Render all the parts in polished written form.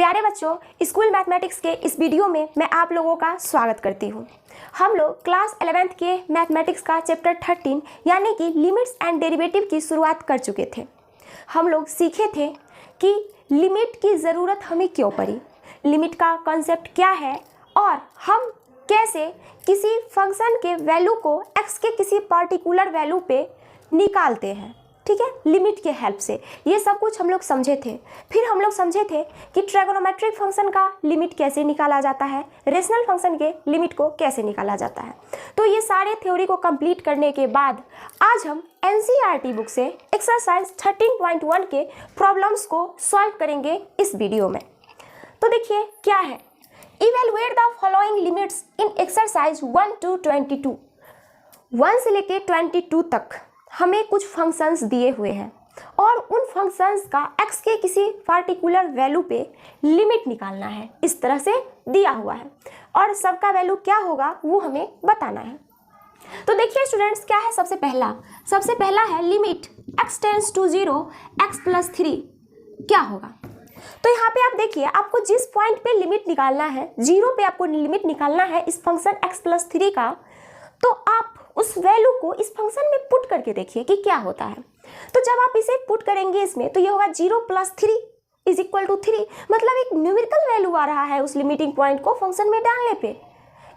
प्यारे बच्चों, school mathematics के इस वीडियो में मैं आप लोगों का स्वागत करती हूँ। हम लोग क्लास 11th के मैथमेटिक्स का चैप्टर 13 यानी कि लिमिट्स एंड डेरिवेटिव की शुरुआत कर चुके थे। हम लोग सीखे थे कि लिमिट की ज़रूरत हमें क्यों पड़ी, लिमिट का कॉन्सेप्ट क्या है और हम कैसे किसी फंक्शन के वैल्यू को x के किसी पर्टिकुलर वैल्यू पे निकालते हैं। ठीक है, लिमिट के हेल्प से ये सब कुछ हम लोग समझे थे। फिर हम लोग समझे थे कि ट्रिगोनोमेट्रिक फंक्शन का लिमिट कैसे निकाला जाता है, रेशनल फंक्शन के लिमिट को कैसे निकाला जाता है। तो ये सारे थ्योरी को कंप्लीट करने के बाद आज हम एनसीईआरटी बुक से एक्सरसाइज 13.1 के प्रॉब्लम्स को सॉल्व करेंगे इस वीडियो में। तो देखिए क्या है, evaluate the following limits in exercise 1 to 22। 1 से लेके 22 तक हमें कुछ फंक्शंस दिए हुए हैं और उन फंक्शंस का x के किसी पार्टिकुलर वैल्यू पे लिमिट निकालना है। इस तरह से दिया हुआ है और सबका वैल्यू क्या होगा वो हमें बताना है। तो देखिए स्टूडेंट्स, क्या है सबसे पहला है limit x tends to 0 x + 3 क्या होगा। तो यहाँ पे आप देखिए, आपको जिस पॉइंट पे लिमिट निकालना है, 0 पे आपको लिमिट निकालना है इस फंक्शन x + 3 का, तो आप उस वैल्यू को इस फंक्शन में पुट करके देखिए कि क्या होता है। तो जब आप इसे पुट करेंगे इसमें, तो ये होगा 0 + 3 = 3। मतलब एक न्यूमेरिकल वैल्यू आ रहा है उस लिमिटिंग पॉइंट को फंक्शन में डालने पे।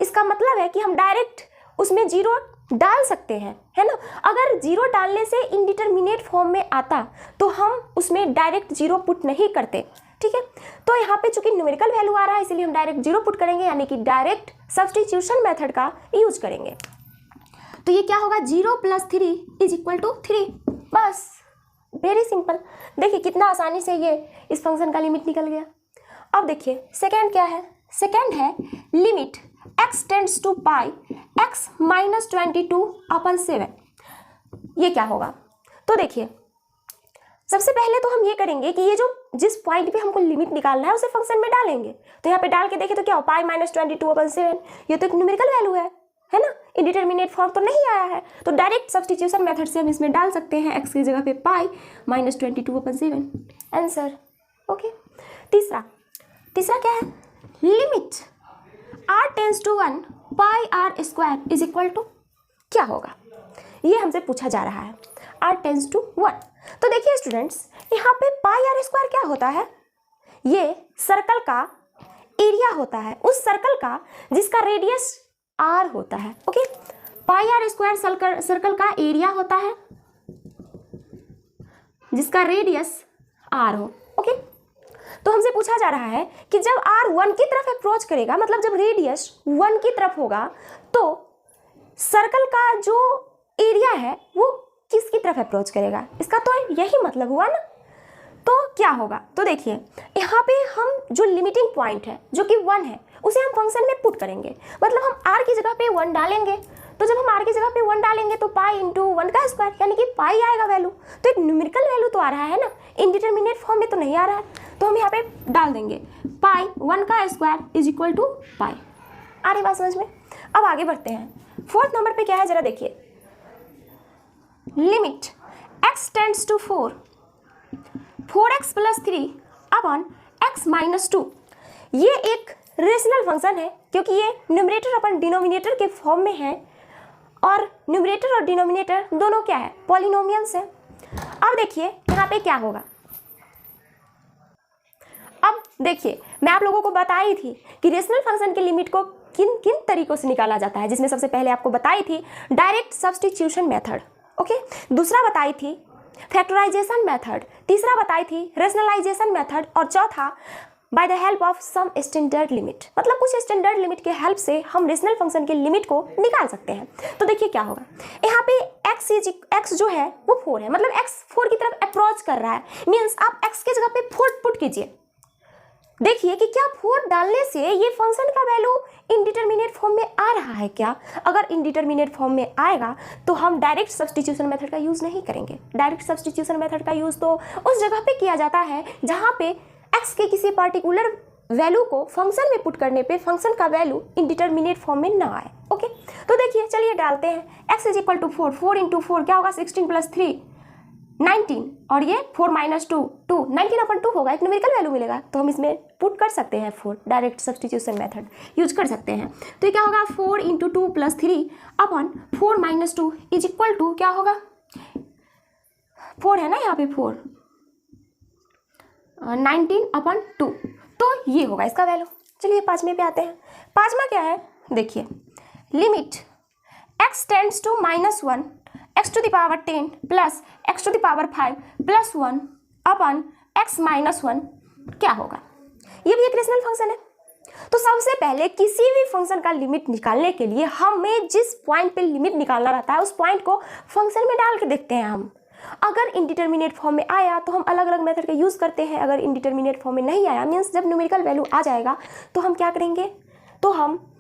इसका मतलब है कि हम डायरेक्ट उसमें 0 डाल सकते हैं, है ना। अगर 0 डालने से इनडिटरमिनेट फॉर्म में आता तो हम उसमें डायरेक्ट 0 पुट नहीं करते। ठीक है, तो यहाँ पे चूंकि न्यूमेरिकल वैल्यू आ रहा है इसीलिए हम डायरेक्ट 0 पुट करेंगे, यानी कि डायरेक्ट सब्स्टिट्यूशन मेथड का यूज करेंगे। तो ये क्या होगा, 0 + 3 = 3। बस, वेरी सिंपल। देखिए कितना आसानी से ये इस फंक्शन का लिमिट निकल गया। अब देखिए सेकेंड क्या है, सेकेंड है limit x tends to pi x - 22/7। ये क्या होगा। तो देखिए सबसे पहले तो हम ये करेंगे कि ये जो जिस पॉइंट पे हमको लिमिट निकालना है उसे फंक्शन में डालेंगे। तो यहाँ पे डाल के देखें तो क्या हो, पाई - 22/7। ये तो एक न्यूमेरिकल वैल्यू है ना, इंडिटरमिनेट फॉर्म तो नहीं आया है। तो डायरेक्ट सब्स्टिट्यूशन मेथड से हम इसमें डाल सकते हैं x की जगह पे पाई - 22/7 आंसर। ओके, तीसरा क्या है, limit r tends to 1 pi r² = क्या होगा। ये हमसे पूछा जा रहा है, r टेंड्स टू 1। तो देखिए स्टूडेंट्स, यहाँ पे पाई r² क्या होता है, ये सर्कल का एरिया होता है, उस सर्कल का जिसका रेडियस r होता है। ओके, पाई r² सर्कल का एरिया होता है जिसका रेडियस r हो। ओके, तो हमसे पूछा जा रहा है कि जब r 1 की तरफ अप्रोच करेगा, मतलब जब रेडियस 1 की तरफ होगा, तो सर्कल का जो एरिया है वो किसकी तरफ अप्रोच करेगा। इसका तो यही मतलब हुआ ना। तो क्या होगा, तो देखिए यहाँ पे हम जो लिमिटिंग पॉइंट है जो कि 1 है उसे हम फंक्शन में पुट करेंगे। मतलब हम r की जगह पे 1 डालेंगे। तो जब हम r की जगह पे 1 डालेंगे तो पाई × 1 का स्क्वायर, यानी कि पाई आएगा वैल्यू। तो एक न्यूमेरिकल वैल्यू तो आ रहा है ना, इंडिटरमिनेट फॉर्म में तो नहीं आ रहा है। तो हम यहाँ पे डाल देंगे पाई 1 का स्क्वायर = पाई। आ रही बात समझ में। अब आगे बढ़ते हैं, फोर्थ नंबर पे क्या है जरा देखिए, limit x tends to 4x + 3/x - 2। ये एक रेशनल फंक्शन है क्योंकि ये न्यूमरेटर अपन डिनोमिनेटर के फॉर्म में है और न्यूमरेटर और डिनोमिनेटर दोनों क्या है, पॉलिनोमियल्स है। अब देखिए यहाँ पे क्या होगा। अब देखिए मैं आप लोगों को बताई थी कि रेशनल फंक्शन के लिमिट को किन किन तरीकों से निकाला जाता है, जिसमें सबसे पहले आपको बताई थी डायरेक्ट सब्स्टिट्यूशन मेथड। ओके, दूसरा बताई थी फैक्टराइजेशन मेथड, तीसरा बताई थी रेशनलाइजेशन मेथड और चौथा by the help of some standard limit. मतलब कुछ स्टैंडर्ड लिमिट के हेल्प से हम रेशनल फंक्शन के लिमिट को निकाल सकते हैं। तो देखिए क्या होगा, यहाँ पे x जो है वो 4 है, मतलब x 4 की तरफ अप्रोच कर रहा है। मीन्स आप x की जगह पे 4 पुट कीजिए। देखिए कि क्या 4 डालने से ये फंक्शन का वैल्यू इंडिटरमिनेट फॉर्म में आ रहा है क्या। अगर इंडिटरमिनेट फॉर्म में आएगा तो हम डायरेक्ट सब्स्टिट्यूशन मेथड का यूज़ नहीं करेंगे। डायरेक्ट सब्स्टिट्यूशन मेथड का यूज़ तो उस जगह पे किया जाता है जहाँ पे x के किसी पार्टिकुलर वैल्यू को फंक्शन में पुट करने पे फंक्शन का वैल्यू इंडिटरमिनेट फॉर्म में ना आए। ओके, तो देखिए चलिए डालते हैं x = 4, 4 × 4 क्या होगा, 16 + 3 19 और ये 4 - 2 2, 19/2 होगा, एक न्यूमेरिकल वैल्यू मिलेगा। तो हम इसमें पुट कर सकते हैं 4, डायरेक्ट सब्सटीट्यूशन मेथड यूज कर सकते हैं। तो ये क्या होगा 4 × 2 + 3 अपॉन 4 - 2 इज इक्वल टू क्या होगा 4 है ना यहाँ पे 4 19/2 तो ये होगा इसका वैल्यू। चलिए पाँचवें पे आते हैं। पाँचवा क्या है देखिए limit x tends to -1 x⁻10 plus x⁵ plus 1 upon x - 1 क्या होगा। ये भी एक रेशनल फंक्शन है। तो सबसे पहले किसी भी फंक्शन का लिमिट निकालने के लिए हमें जिस पॉइंट पे लिमिट निकालना रहता है उस पॉइंट को फंक्शन में डाल के देखते हैं हम। अगर इनडिटर्मिनेट फॉर्म में आया तो हम अलग अलग मेथड का यूज़ करते हैं। अगर इनडिटर्मिनेट फॉर्म में नहीं आया मीन्स जब न्यूमेरिकल वैल्यू आ जाएगा तो हम क्या करेंगे, तो हम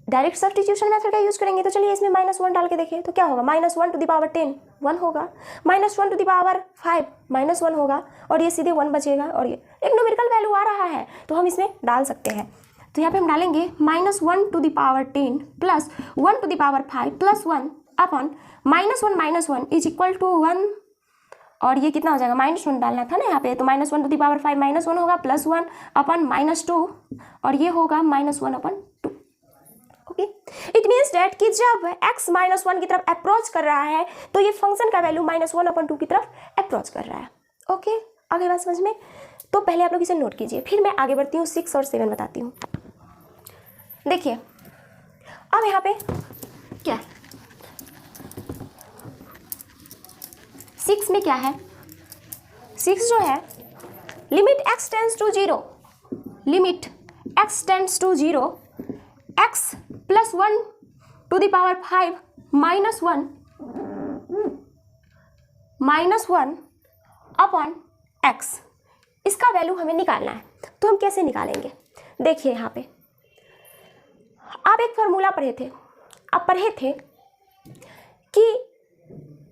डायरेक्ट सब्स्टिट्यूशन मेथड का यूज़ करेंगे। तो चलिए इसमें -1 डाल के देखिए तो क्या होगा -1 × 10 1 होगा, -1 × 5 -1 होगा और ये सीधे 1 बचेगा और ये एक न्यूमेरिकल वैल्यू आ रहा है तो हम इसमें डाल सकते हैं। तो यहाँ पे हम डालेंगे -1 × 10 plus 1 × 5 plus 1 upon -1 - 1 is equal to 1 और ये कितना हो जाएगा -1 डालना था ना यहाँ पे। तो -1 × 5 -1 होगा प्लस 1 अपॉन -2 और ये होगा -1/2। ओके इट मीन्स डैट कि जब x -1 की तरफ अप्रोच कर रहा है तो ये फंक्शन का वैल्यू -1/2 की तरफ अप्रोच कर रहा है। ओके आगे बात समझ में। तो पहले आप लोग इसे नोट कीजिए फिर मैं आगे बढ़ती हूँ 6 और 7 बताती हूँ। देखिए अब यहाँ पे क्या है 6 में क्या है 6 जो है limit x tends to 0 limit x tends to 0 x + 1 × 5 -1 upon x इसका वैल्यू हमें निकालना है। तो हम कैसे निकालेंगे देखिए यहाँ पे आप एक फॉर्मूला पढ़े थे कि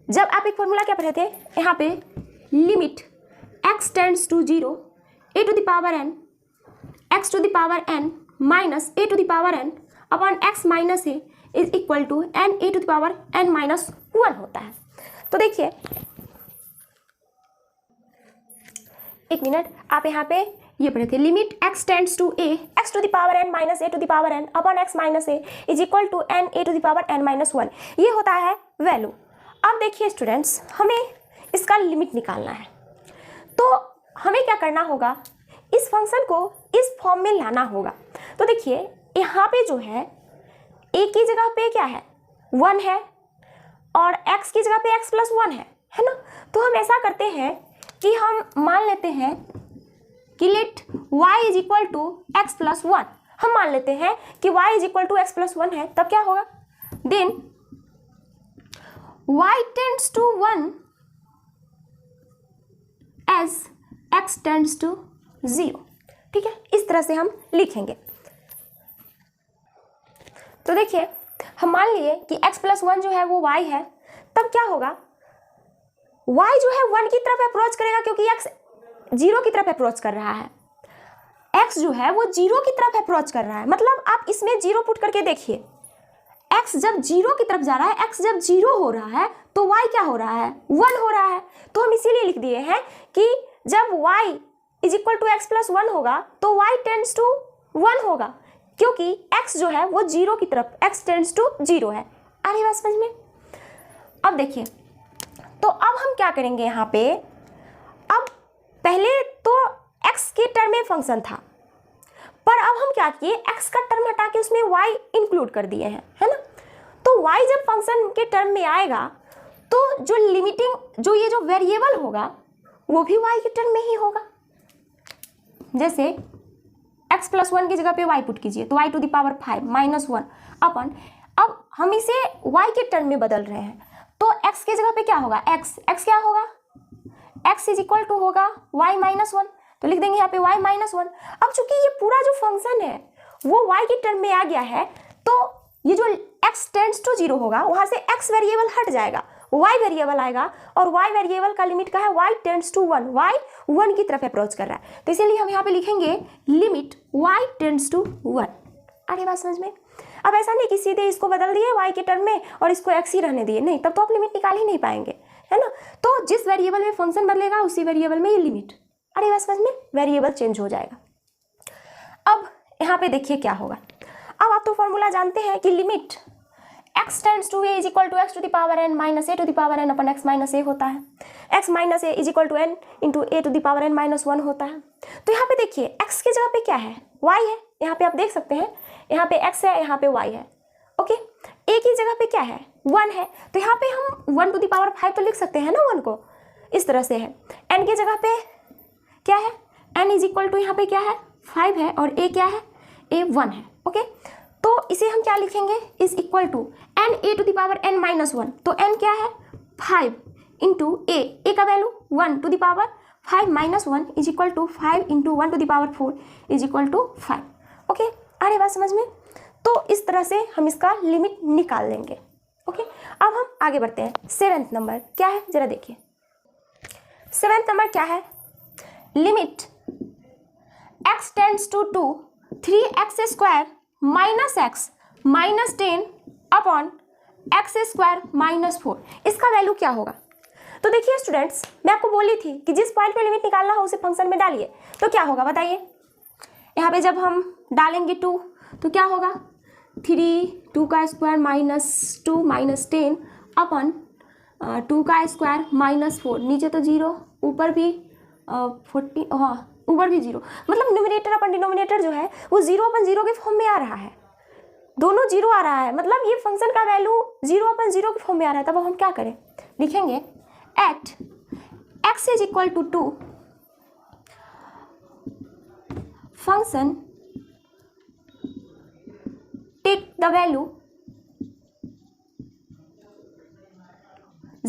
जब आप एक फॉर्मूला क्या पढ़े थे यहाँ पे limit x tends to 0 a⁴n x⁴n minus a⁴n upon x - a is equal to n a⁴n - 1 होता है। तो देखिए एक मिनट आप यहाँ पे ये पढ़े थे limit x tends to a x⁴n minus a⁴n upon x - a is equal to n a⁴n - 1 ये होता है वैल्यू। अब देखिए स्टूडेंट्स हमें इसका लिमिट निकालना है तो हमें क्या करना होगा इस फंक्शन को इस फॉर्म में लाना होगा। तो देखिए यहाँ पे जो है a की जगह पे क्या है 1 है और x की जगह पे x + 1 है ना। तो हम ऐसा करते हैं कि हम मान लेते हैं कि लेट y = x + 1 हम मान लेते हैं कि y = x + 1 है। तब क्या होगा then y tends to 1 as x tends to 0। ठीक है इस तरह से हम लिखेंगे। तो देखिए हम मान लिए कि x + 1 जो है वो y है। तब क्या होगा y जो है 1 की तरफ अप्रोच करेगा क्योंकि x 0 की तरफ अप्रोच कर रहा है। x जो है वो 0 की तरफ अप्रोच कर रहा है मतलब आप इसमें 0 पुट करके देखिए x जब 0 की तरफ जा रहा है x जब 0 हो रहा है तो y क्या हो रहा है 1 हो रहा है। तो हम इसीलिए लिख दिए हैं कि जब y = x + 1 होगा तो y टेंड्स टू 1 होगा क्योंकि x जो है वो 0 की तरफ x टेंड्स टू 0 है। आ रही बात समझ में। अब देखिए तो अब हम क्या करेंगे यहाँ पे अब पहले तो x के टर्म में फंक्शन था पर अब हम क्या किए x का टर्म हटा के उसमें y इंक्लूड कर दिए हैं है ना। तो y जब फंक्शन के टर्म में आएगा तो जो लिमिटिंग जो ये जो वेरिएबल होगा वो भी y के टर्म में ही होगा। जैसे x + 1 की जगह पे y पुट कीजिए तो y⁵ -1 अपन अब हम इसे y के टर्म में बदल रहे हैं तो x के जगह पे क्या होगा x क्या होगा x = होगा y - 1 तो लिख देंगे यहाँ पे y - 1। अब चूंकि ये पूरा जो फंक्शन है वो y के टर्म में आ गया है तो ये जो x टेंड्स टू 0 होगा वहां से x वेरिएबल हट जाएगा y वेरिएबल आएगा और y वेरिएबल का लिमिट का है y टेंड्स टू 1 y 1 की तरफ अप्रोच कर रहा है। तो इसीलिए हम यहाँ पे लिखेंगे लिमिट y टेंड्स टू 1। आगे बात समझ में। अब ऐसा नहीं कि सीधे इसको बदल दिए y के टर्म में और इसको x ही रहने दिए, नहीं तब तो आप लिमिट निकाल ही नहीं पाएंगे है ना। तो जिस वेरिएबल में फंक्शन बदलेगा उसी वेरिएबल में ये लिमिट। अरे बात समझ में वेरिएबल चेंज हो जाएगा। यहाँ पे देखिए क्या होगा। अब आप तो फॉर्मूला जानते हैं कि limit x tends to a is equal to x to the power n minus a to the power n upon x minus a होता है। x minus a is equal to n into a to the power n minus 1 होता है। तो यहाँ पे देखिए x की जगह पे क्या है, y है। यहाँ पे आप देख सकते हैं, यहाँ पे x है, यहाँ पे y है। ओके, a की जगह पे क्या है, 1 है। तो यहाँ पे हम 1 टू द पावर 5 तो लिख सकते हैं ना, 1 को इस तरह से है। n की जगह पे क्या है, n इज इक्वल टू यहाँ पे क्या है 5 है, और a क्या है, a 1 है। ओके, तो इसे हम क्या लिखेंगे, is equal to n a to the power n minus 1। तो n क्या है 5 इंटू a का value 1 to the power 5 minus 1 is equal to 5 into 1 to the power 4 is equal to 5। Okay, आ रही बात समझ में। तो इस तरह से हम इसका लिमिट निकाल लेंगे। ओके, अब हम आगे बढ़ते हैं। 7th नंबर क्या है जरा देखिए। 7th नंबर क्या है, limit x tends to 3x square minus x minus 10 upon x square minus 4। इसका वैल्यू क्या होगा। तो देखिए स्टूडेंट्स, मैं आपको बोली थी कि जिस पॉइंट पे लिमिट निकालना हो उसे फंक्शन में डालिए। तो क्या होगा बताइए, यहाँ पे जब हम डालेंगे 2 तो क्या होगा 2 का स्क्वायर माइनस 2 माइनस 10 अपन 2 का स्क्वायर माइनस 4, नीचे तो 0, ऊपर भी 40, हाँ ऊपर भी 0, मतलब न्यूमरेटर अपन डिनोमिनेटर जो है वो 0 अपन 0 के फॉर्म में आ रहा है, दोनों 0 आ रहा है, मतलब ये फंक्शन का वैल्यू 0 अपन 0 के फॉर्म में आ रहा है। तब हम क्या करें, लिखेंगे at x is equal to 2 function take the value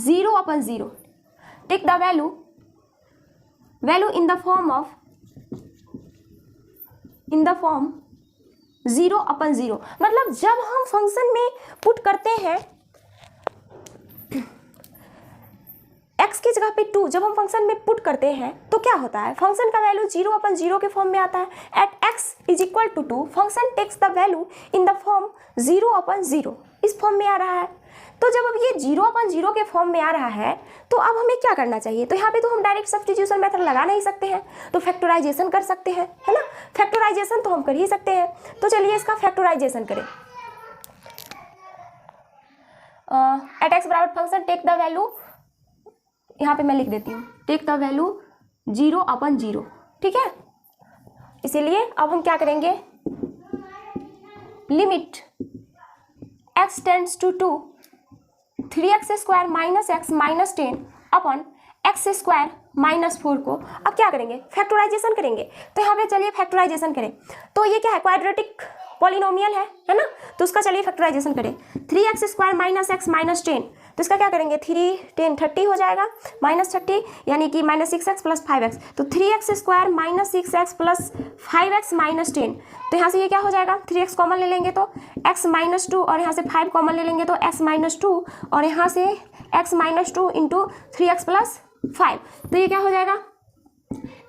0 upon 0, take the value in the form 0 upon 0। मतलब जब हम फंक्शन में पुट करते हैं x की जगह पे 2, जब हम फंक्शन में पुट करते हैं तो क्या होता है, फंक्शन का वैल्यू 0 अपन 0 के फॉर्म में आता है। At x is equal to 2 function takes the value in the form 0 upon 0, इस फॉर्म में आ रहा है। तो जब अब ये 0 अपन 0 के फॉर्म में आ रहा है तो अब हमें क्या करना चाहिए। तो यहाँ पे तो हम डायरेक्ट सब्स्टिट्यूशन मेथड लगा नहीं सकते हैं, तो फैक्टराइजेशन कर सकते हैं, है ना। फैक्टराइजेशन तो हम कर ही सकते हैं, तो चलिए इसका फैक्टराइजेशन करें। एट एक्स बराबर फंक्शन टेक द वैल्यू, यहाँ पे मैं लिख देती हूँ टेक द वैल्यू 0 अपन 0, ठीक है। इसीलिए अब हम क्या करेंगे, limit x tends to 3x square minus x minus 10 upon x square minus 4 को अब क्या करेंगे, फैक्टराइजेशन करेंगे। तो यहाँ पे चलिए फैक्टराइजेशन करें। तो ये क्या है, क्वाड्रेटिक पॉलिनोमियल है ना। तो उसका चलिए फैक्टराइजेशन करें। 3x square minus x minus 10, तो इसका क्या करेंगे, 3 10 30 हो जाएगा, माइनस 30 यानी कि माइनस 6x प्लस 5x। तो 3x square minus 6x plus 5x minus 10, तो यहाँ से ये क्या हो जाएगा, 3x कॉमन ले लेंगे तो x माइनस 2, और यहाँ से 5 कॉमन ले लेंगे तो x माइनस 2, और यहाँ से x minus 2 into 3x plus 5। तो ये क्या हो जाएगा,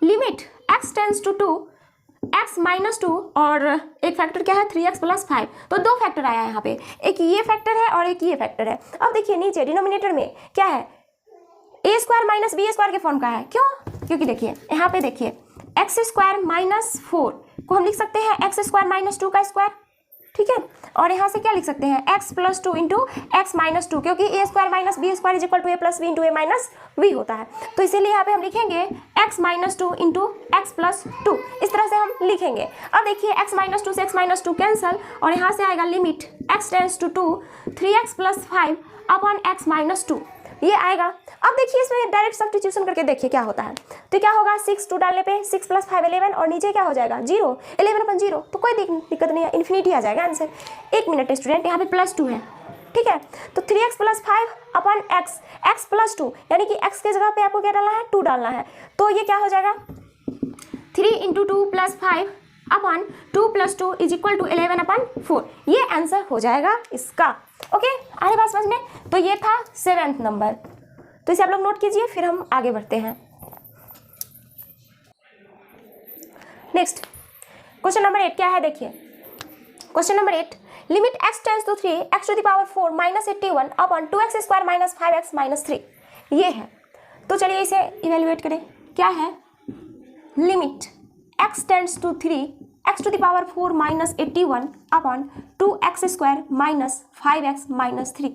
limit x tends to x minus 2 और एक फैक्टर क्या है 3x प्लस 5। तो दो फैक्टर आया है यहाँ पे, एक ये फैक्टर है और एक ये फैक्टर है। अब देखिए नीचे डिनोमिनेटर में क्या है, a square minus B square के फॉर्म का है। क्यों, क्योंकि देखिए यहाँ पे देखिए एक्स स्क्वायर माइनस 4 को हम लिख सकते हैं एक्स स्क्वायर माइनस 2 का स्क्वायर, ठीक है। और यहाँ से क्या लिख सकते हैं x plus 2 into x minus 2, क्योंकि a square minus B square is equal to a plus B into A minus B होता है। तो इसीलिए यहाँ पे हम लिखेंगे x minus 2 into x plus 2, इस तरह से हम लिखेंगे। अब देखिए x माइनस 2 से x माइनस 2 कैंसल, और यहाँ से आएगा limit x tends to 3x plus 5 upon x minus 2, ये आएगा। अब देखिए इसमें डायरेक्ट सब्स्टिट्यूशन करके देखिए क्या होता है। तो क्या होगा, 6 2 डालने पे 6 प्लस 5 11, और नीचे क्या हो जाएगा 0, 11 अपन 0, तो कोई दिक्कत नहीं है, इन्फिनिटी आ जाएगा आंसर। एक मिनट स्टूडेंट, यहाँ पे प्लस 2 है, ठीक है। तो 3x प्लस 5 अपन x प्लस 2, यानी कि x के जगह पे आपको क्या डालना है, 2 डालना है। तो ये क्या हो जाएगा 3 into 2 plus 5 upon 2 plus 2 is equal to 11 upon 4, ये आंसर हो जाएगा इसका। ओके, आगे बात समझ में। तो ये था 7th नंबर, तो इसे आप लोग नोट कीजिए, फिर हम आगे बढ़ते हैं। नेक्स्ट क्वेश्चन नंबर 8 क्या है, देखिए question number 8, limit x tends to 3 x to the power 4 minus 81 upon 2x square minus 5x minus 3, ये है। तो चलिए इसे इवेल्युएट करें। क्या है, limit x tends to 3 x to the power 4 minus 81 upon 2x² minus 5x minus 3,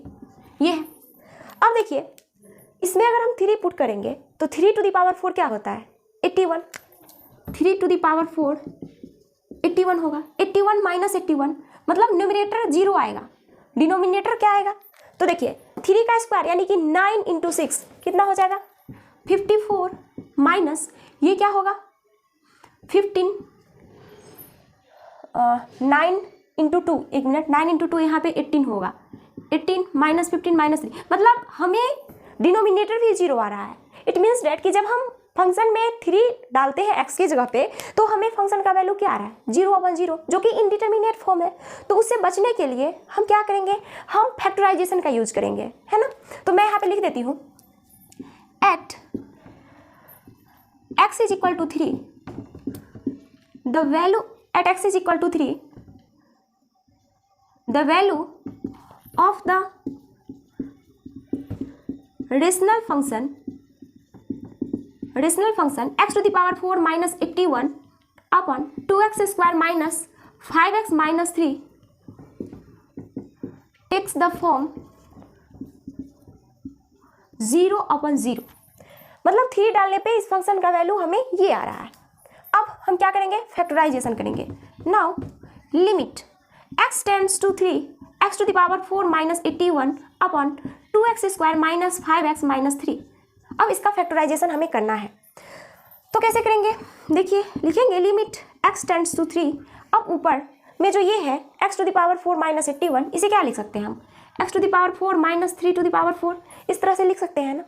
ये है। अब देखिए इसमें अगर हम 3 पुट करेंगे तो 3 टू द पावर 4 क्या होता है 81, 3 टू द पावर 4 81 होगा। 81 माइनस 81 मतलब न्यूमरेटर 0 आएगा, डिनोमिनेटर क्या आएगा। तो देखिए 3 का स्क्वायर यानी कि 9 इंटू 6 कितना हो जाएगा 54 माइनस ये क्या होगा 15 9 इंटू 2, एक मिनट, 9 इंटू 2 यहाँ पे 18 होगा, 18 माइनस 15 माइनस 3 मतलब हमें डिनोमिनेटर भी 0 आ रहा है। इट मीन्स डेट कि जब हम फंक्शन में 3 डालते हैं x की जगह पे तो हमें फंक्शन का वैल्यू क्या आ रहा है 0/0 जो कि इनडिटरमिनेट फॉर्म है। तो उससे बचने के लिए हम क्या करेंगे, हम फैक्टराइजेशन का यूज करेंगे, है ना। तो मैं यहाँ पे लिख देती हूँ at x is equal to 3 the value at x is equal to 3 the value of the rational function x to the power 4 minus 81 upon 2x² minus 5x minus 3 takes the form 0/0 मतलब 3 डालने पे इस function का value हमें ये आ रहा है। अब हम क्या करेंगे फैक्टराइजेशन करेंगे। Now limit x tends to 3 x to the power 4 minus 81 upon 2x² minus 5x minus 3। अब इसका फैक्टराइजेशन हमें करना है तो कैसे करेंगे, देखिए लिखेंगे लिमिट x टेंड्स टू 3। अब ऊपर में जो ये है x to the power 4 minus 81 इसे क्या लिख सकते हैं हम x to the power 4 minus 3 to the power 4 इस तरह से लिख सकते हैं ना।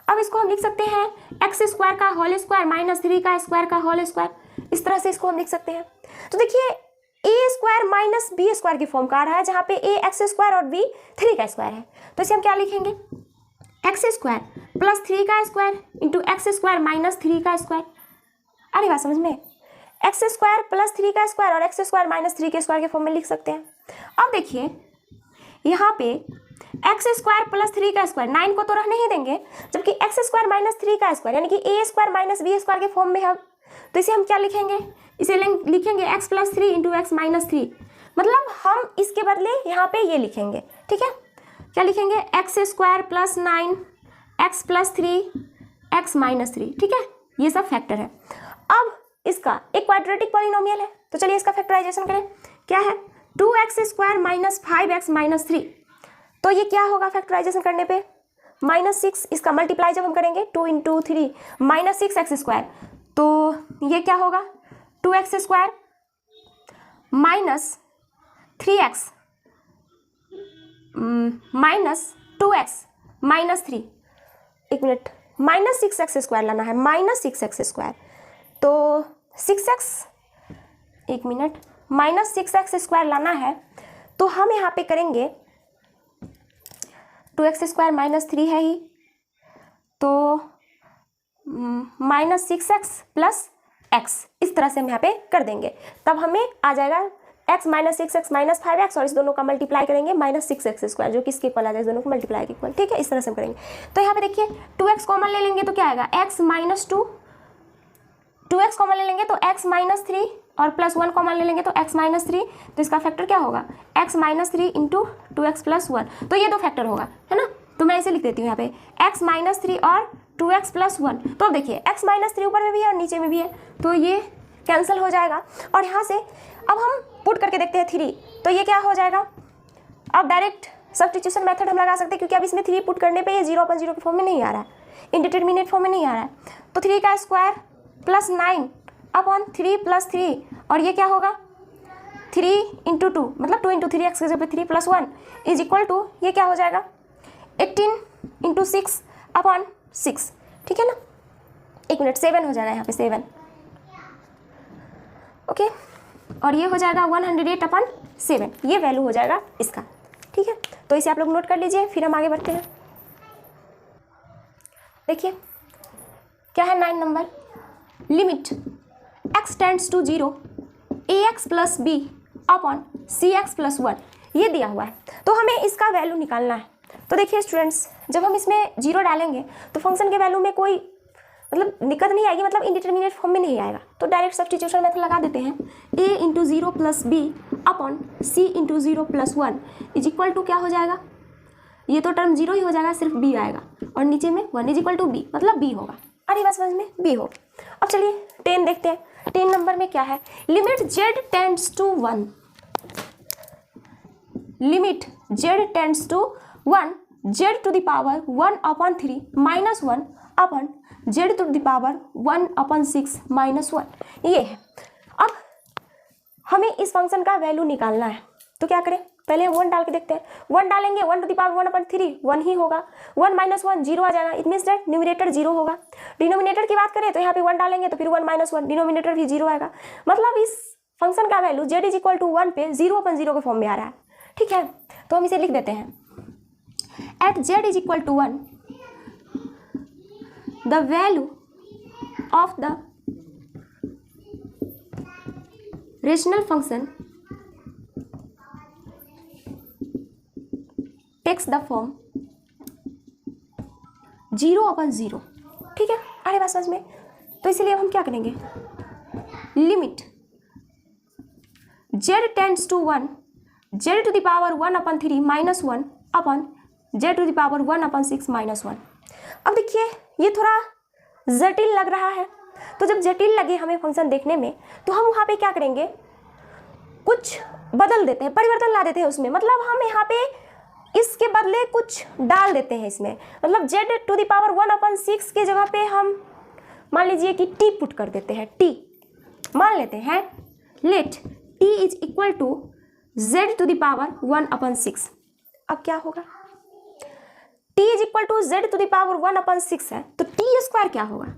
अब इसको हम लिख सकते हैं x² का होल स्क्वायर माइनस 3 का स्क्वायर का होल स्क्वायर, इस तरह से इसको हम लिख सकते हैं। तो देखिए a² माइनस b² की फॉर्म का आ रहा है जहाँ पे a x² और b 3 का स्क्वायर है। तो इसे हम क्या लिखेंगे x² प्लस 3 का स्क्वायर इंटू x² माइनस 3 का स्क्वायर। अरे बात समझ में, x² प्लस 3 का स्क्वायर और x² माइनस 3 के स्क्वायर के फॉर्म में लिख सकते हैं। अब देखिए यहाँ पे x² प्लस 3 का स्क्वायर 9 को तो रहने ही देंगे, जबकि x² माइनस 3 का स्क्वायर यानी कि a² माइनस b² के फॉर्म में है। तो इसे हम क्या लिखेंगे, इसे लिखेंगे x plus 3 into x minus 3, मतलब हम इसके बदले यहाँ पे ये लिखेंगे, ठीक है। क्या लिखेंगे x² plus 9 x plus 3 x minus 3, ठीक है। ये सब फैक्टर है। अब इसका एक क्वाड्रेटिक पॉलिनोमियल है तो चलिए इसका फैक्टराइजेशन करें। क्या है 2x² माइनस 5x माइनस 3, तो ये क्या होगा फैक्टराइजेशन करने पे -6, इसका मल्टीप्लाई जब हम करेंगे 2 इंटू 3 माइनस 6x², तो ये क्या होगा 2x² minus 3x minus 2x minus 3, एक मिनट, माइनस 6x² लाना है, माइनस 6x², तो 6x, एक मिनट, माइनस 6x² लाना है तो हम यहाँ पे करेंगे 2x² माइनस 3 है ही, तो माइनस 6x प्लस x, इस तरह से हम यहाँ पे कर देंगे। तब हमें आ जाएगा x minus 6x minus 5x और इस दोनों का मल्टीप्लाई करेंगे माइनस 6x² जो कि इसके इक्वल आ जाए, इस दोनों को मल्टीप्लाई के इक्वल, ठीक है। इस तरह से हम करेंगे। तो यहाँ पे देखिए 2x कॉमन ले लेंगे तो क्या आएगा x माइनस 2, 2x कॉमन ले लेंगे तो x माइनस 3 और प्लस 1 कॉमन ले लेंगे तो x माइनस 3, तो इसका फैक्टर क्या होगा x minus 3 into 2x plus 1, तो ये दो फैक्टर होगा, है ना। तो मैं इसे लिख देती हूँ यहाँ पे x माइनस 3 और 2x प्लस 1। तो अब देखिए x माइनस 3 ऊपर में भी है और नीचे में भी है तो ये कैंसिल हो जाएगा। और यहाँ से अब हम पुट करके देखते हैं 3, तो ये क्या हो जाएगा, अब डायरेक्ट सब्स्टिट्यूशन मेथड हम लगा सकते हैं क्योंकि अब इसमें 3 पुट करने पे ये 0/0 के फॉर्म में नहीं आ रहा है, इंडिटरमिनेट फॉर्म में नहीं आ रहा है। तो 3 का स्क्वायर प्लस 9 अपॉन 3 प्लस 3 और ये क्या होगा 3 इंटू 2 मतलब 2 इंटू 3 एक्स के जगह 3 प्लस 1 इज इक्वल टू ये क्या हो जाएगा 18 इंटू 6 अपॉन 6, ठीक है ना। एक मिनट, 7 हो जाएगा यहाँ पे 7, ओके। और ये हो जाएगा 108 अपॉन 7, ये वैल्यू हो जाएगा इसका, ठीक है। तो इसे आप लोग नोट कर लीजिए, फिर हम आगे बढ़ते हैं। देखिए क्या है 9 number, limit x tends to 0 ax plus b upon cx plus 1, ये दिया हुआ है तो हमें इसका वैल्यू निकालना है। तो देखिए स्टूडेंट्स, जब हम इसमें 0 डालेंगे तो फंक्शन के वैल्यू में कोई मतलब दिक्कत नहीं आएगी, मतलब इंडिटरमिनेट फॉर्म में नहीं आएगा। तो डायरेक्ट सब्स्टिट्यूशन मेथड लगा देते हैं। a into 0 plus B upon C into 0 plus 1 is equal to क्या हो जाएगा, ये तो टर्म 0 ही हो जाएगा, सिर्फ b आएगा और नीचे में 1 इज इक्वल टू b, मतलब b होगा। अरे बस समझ में b हो। अब चलिए 10 देखते हैं। 10 नंबर में क्या है, limit z tends to 1, limit z tends to 1 z to the power 1 upon 3 minus 1 upon z to the power 1 upon 6 minus 1, ये है। अब हमें इस फंक्शन का वैल्यू निकालना है, तो क्या करें, पहले हम 1 डाल के देखते हैं। 1 डालेंगे 1 टू द पावर 1 अपॉन 3 1 ही होगा, 1 माइनस 1 0 आ जाएगा, इट मीन्स दैट न्यूमिनेटर 0 होगा। डिनोमिनेटर की बात करें तो यहाँ पे 1 डालेंगे तो फिर 1 माइनस 1 डिनोमिनेटर भी 0 आएगा, मतलब इस फंक्शन का value z is equal to 1 पे 0 अपॉन 0 के फॉर्म में आ रहा है। ठीक है, तो हम इसे लिख देते हैं, at z is equal to 1 the value of the rational function takes the form 0 upon 0। ठीक है, अरे बात समझ में। तो इसलिए अब हम क्या करेंगे, limit z tends to 1 z to the power 1 upon 3 minus 1 upon z to the power 1 upon 6 minus 1। अब देखिए ये थोड़ा जटिल लग रहा है, तो जब जटिल लगे हमें फंक्शन देखने में तो हम वहाँ पे क्या करेंगे, कुछ बदल देते हैं, परिवर्तन ला देते हैं उसमें, मतलब हम यहाँ पे इसके बदले कुछ डाल देते हैं इसमें, मतलब z to the power 1 upon 6 के जगह पे हम मान लीजिए कि t पुट कर देते हैं, t मान लेते हैं, let t is equal to z to the power 1 upon 6। अब क्या होगा, t is equal to z to the power 1 upon 6 है, तो t स्क्वायर क्या होगा,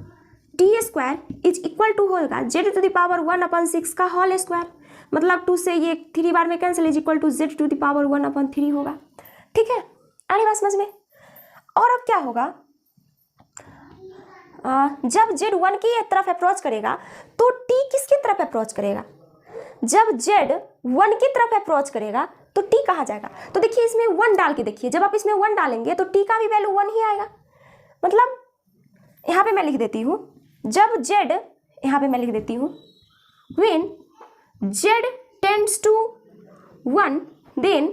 t square is equal to होगा z to the power 1 upon 6 का whole square, मतलब 2 से ये 3 बार में cancel, is equal to z to the power 1 upon 3 होगा। ठीक है, आने बात समझ में। और अब क्या होगा, जब z 1 की तरफ अप्रोच करेगा तो t किसकी तरफ अप्रोच करेगा, जब z 1 की तरफ अप्रोच करेगा तो t कहाँ जाएगा, तो देखिए इसमें 1 डाल के देखिए, जब आप इसमें 1 डालेंगे तो t का भी वैल्यू 1 ही आएगा, मतलब यहाँ पे मैं लिख देती हूँ, जब z, यहाँ पे मैं लिख देती हूँ, when z tends to 1 then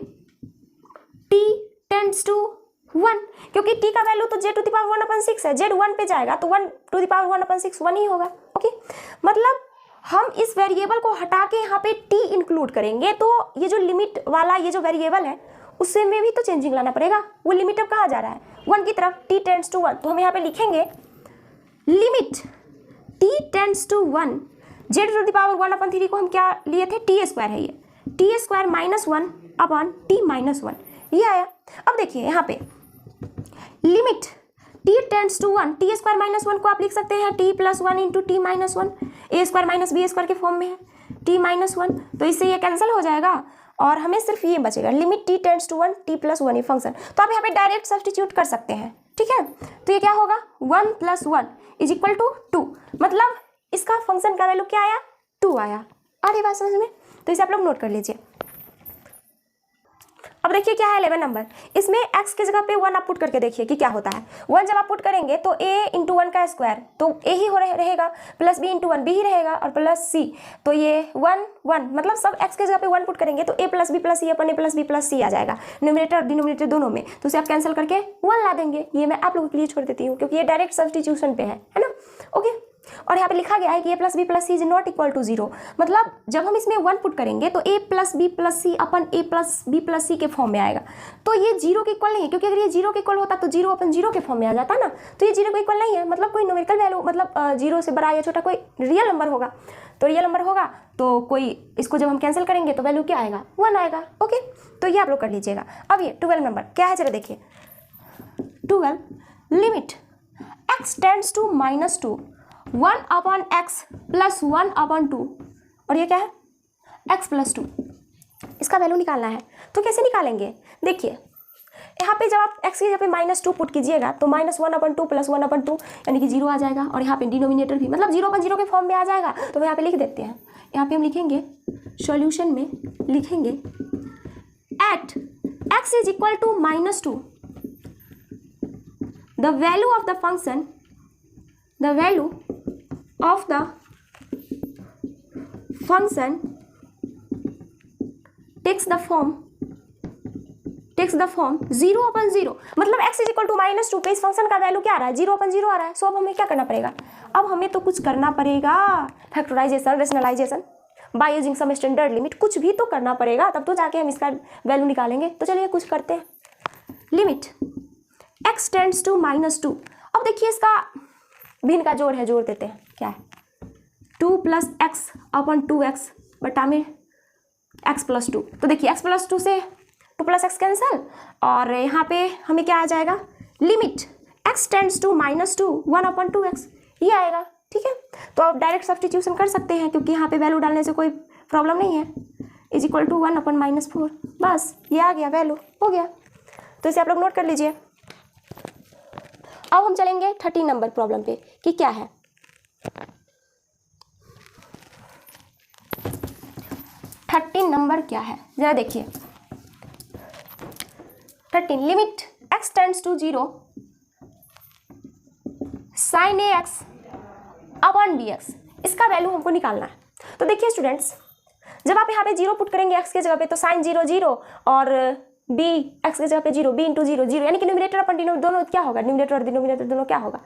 t tends to 1, क्योंकि t का वैल्यू तो z to the power 1 upon 6 है, z 1 पे जाएगा तो 1 टू द पावर 1 अपॉन 6 1 ही होगा। ओके, मतलब हम इस वेरिएबल को हटा के यहाँ पे t इंक्लूड करेंगे, तो ये जो लिमिट वाला ये जो वेरिएबल है उससे में भी तो चेंजिंग लाना पड़ेगा, वो लिमिट अब कहाँ जा रहा है, 1 की तरफ, t टेंड्स टू 1, तो हम यहाँ पे लिखेंगे limit t tends to 1 z to the power 1 upon 3 को हम क्या लिए थे, t स्क्वायर है ये, t square minus 1 upon t minus 1, ये आया। अब देखिए यहाँ पे limit t tends to 1, t square minus 1 को आप लिख सकते हैं t plus 1 into T minus 1, a square minus B square के फॉर्म में है t माइनस 1, तो इससे ये कैंसिल हो जाएगा और हमें सिर्फ ये बचेगा, limit t tends to 1 t plus 1 ये फंक्शन, तो आप यहाँ पे डायरेक्ट सब्स्टिट्यूट कर सकते हैं। ठीक है, तो ये क्या होगा, 1 प्लस 1 इज इक्वल टू 2, मतलब इसका फंक्शन का वैल्यू क्या आया, 2 आया। आ रही बात समझ में, तो इसे आप लोग नोट कर लीजिए। अब देखिए क्या है 11 नंबर, इसमें x की जगह पे 1 आप पुट करके देखिए कि क्या होता है। 1 जब आप पुट करेंगे तो a इंटू 1 का स्क्वायर तो a ही हो रहेगा, प्लस b इंटू 1 b ही रहेगा और प्लस c, तो ये 1 1, मतलब सब x की जगह पे 1 पुट करेंगे तो a plus B plus c upon a plus B plus c आ जाएगा, न्यूमरेटर और डिनोमिनेटर दोनों में, तो उसे आप कैंसिल करके 1 ला देंगे। ये मैं आप लोगों के लिए छोड़ देती हूँ क्योंकि ये डायरेक्ट सब्स्टिट्यूशन पे है ना। ओके, और यहाँ पे लिखा गया है कि a plus B plus C is not equal to 0, मतलब जब हम इसमें 1 पुट करेंगे तो a plus B plus c upon a plus B plus c के फॉर्म में आएगा, तो ये 0 के इक्वल नहीं है, क्योंकि अगर ये 0 के इक्वल होता तो 0 अपन 0 के फॉर्म में आ जाता ना, तो ये 0 के इक्वल नहीं है, मतलब कोई न्यूमेरिकल वैल्यू, मतलब 0 से बड़ा या छोटा कोई रियल नंबर होगा, तो रियल नंबर होगा तो कोई इसको जब हम कैंसिल करेंगे तो वैल्यू क्या आएगा, 1 आएगा। ओके, तो ये आप लोग कर लीजिएगा। अब ये 12 नंबर क्या है, चलो देखिए 12, limit x tends to -2 1 upon x plus 1 upon 2, और ये क्या है x प्लस 2, इसका वैल्यू निकालना है। तो कैसे निकालेंगे, देखिए यहाँ पे जब आप x की जगह पे -2 पुट कीजिएगा तो -1 अपॉन 2 प्लस 1 अपॉन 2 यानी कि 0 आ जाएगा, और यहाँ पे डिनोमिनेटर भी मतलब 0 अपॉन 0 के फॉर्म में आ जाएगा, तो यहाँ पे लिख देते हैं, यहाँ पे हम लिखेंगे सॉल्यूशन में लिखेंगे at x is equal to -2 the value of the function the value of the function takes the form 0/0, मतलब x इज इक्वल टू -2 पे इस फंक्शन का वैल्यू क्या आ रहा है, 0/0 आ रहा है। सो अब हमें क्या करना पड़ेगा, अब हमें तो कुछ करना पड़ेगा, factorisation, rationalisation by using some standard limit, कुछ भी तो करना पड़ेगा, तब तो जाके हम इसका वैल्यू निकालेंगे। तो चलिए कुछ करते हैं। Limit x tends to -2। अब देखिए इसका भिन्न का जोड़ है, जोड़ देते हैं, क्या है 2 + x/ 2x बटा में x + 2। तो देखिए x + 2 से 2 + x कैंसल, और यहाँ पे हमें क्या आ जाएगा, limit x tends to -2 1/2x, ये आएगा। ठीक है, तो आप डायरेक्ट सब्स्टिट्यूशन कर सकते हैं क्योंकि यहाँ पे वैल्यू डालने से कोई प्रॉब्लम नहीं है। इज इक्वल टू 1/-4, बस ये आ गया, वैल्यू हो गया। तो इसे आप लोग नोट कर लीजिए। अब हम चलेंगे 13 नंबर प्रॉब्लम पे कि क्या है। 13 नंबर क्या है जरा देखिए। 13 limit x tends to 0 sin ax upon bx, इसका वैल्यू हमको निकालना है। तो देखिए स्टूडेंट्स, जब आप यहाँ पे 0 पुट करेंगे x के जगह पे, तो sin 0 0 और b x के जगह पे 0, b × 0 0, यानी कि न्यूमरेटर अपन डिनोमिनेटर दोनों क्या होगा, न्यूमरेटर और डिनोमिनेटर दोनों क्या होगा,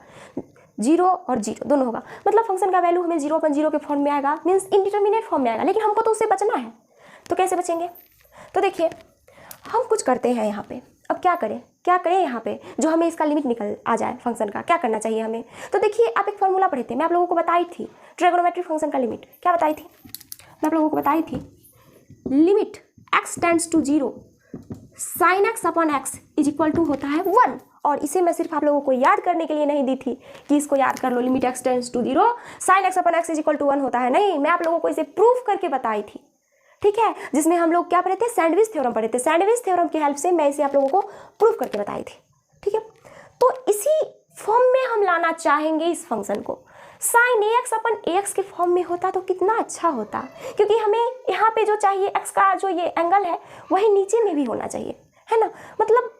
0 और 0 दोनों होगा। मतलब फंक्शन का वैल्यू हमें 0/0 के फॉर्म में आएगा, मीन्स इंडिटरमिनेट फॉर्म में आएगा, लेकिन हमको तो उससे बचना है। तो कैसे बचेंगे, तो देखिए हम कुछ करते हैं यहाँ पे। अब क्या करें यहाँ पे, जो हमें इसका लिमिट निकल आ जाए फंक्शन का, क्या करना चाहिए हमें। तो देखिए आप एक फॉर्मूला पढ़े थे, मैं आप लोगों को बताई थी ट्रिगोनोमेट्रिक फंक्शन का लिमिट, क्या बताई थी, मैं आप लोगों को बताई थी, limit x tends to 0 sin x upon x is equal to होता है 1। और इसे मैं सिर्फ आप लोगों को याद करने के लिए नहीं दी थी कि इसको याद कर लो, limit x tends to 0 sin x upon x is equal to 1 होता है, नहीं, मैं आप लोगों को इसे प्रूफ करके बताई थी। ठीक है, जिसमें हम लोग क्या पढ़े थे, सैंडविच थ्योरम पढ़े थे। सैंडविच थ्योरम की हेल्प से मैं इसे आप लोगों को प्रूफ करके बताई थी। ठीक है, तो इसी फॉर्म में हम लाना चाहेंगे इस फंक्शन को। sin ax अपन ax के फॉर्म में होता तो कितना अच्छा होता, क्योंकि हमें यहाँ पे जो चाहिए x का जो ये एंगल है वही नीचे में भी होना चाहिए, है ना, मतलब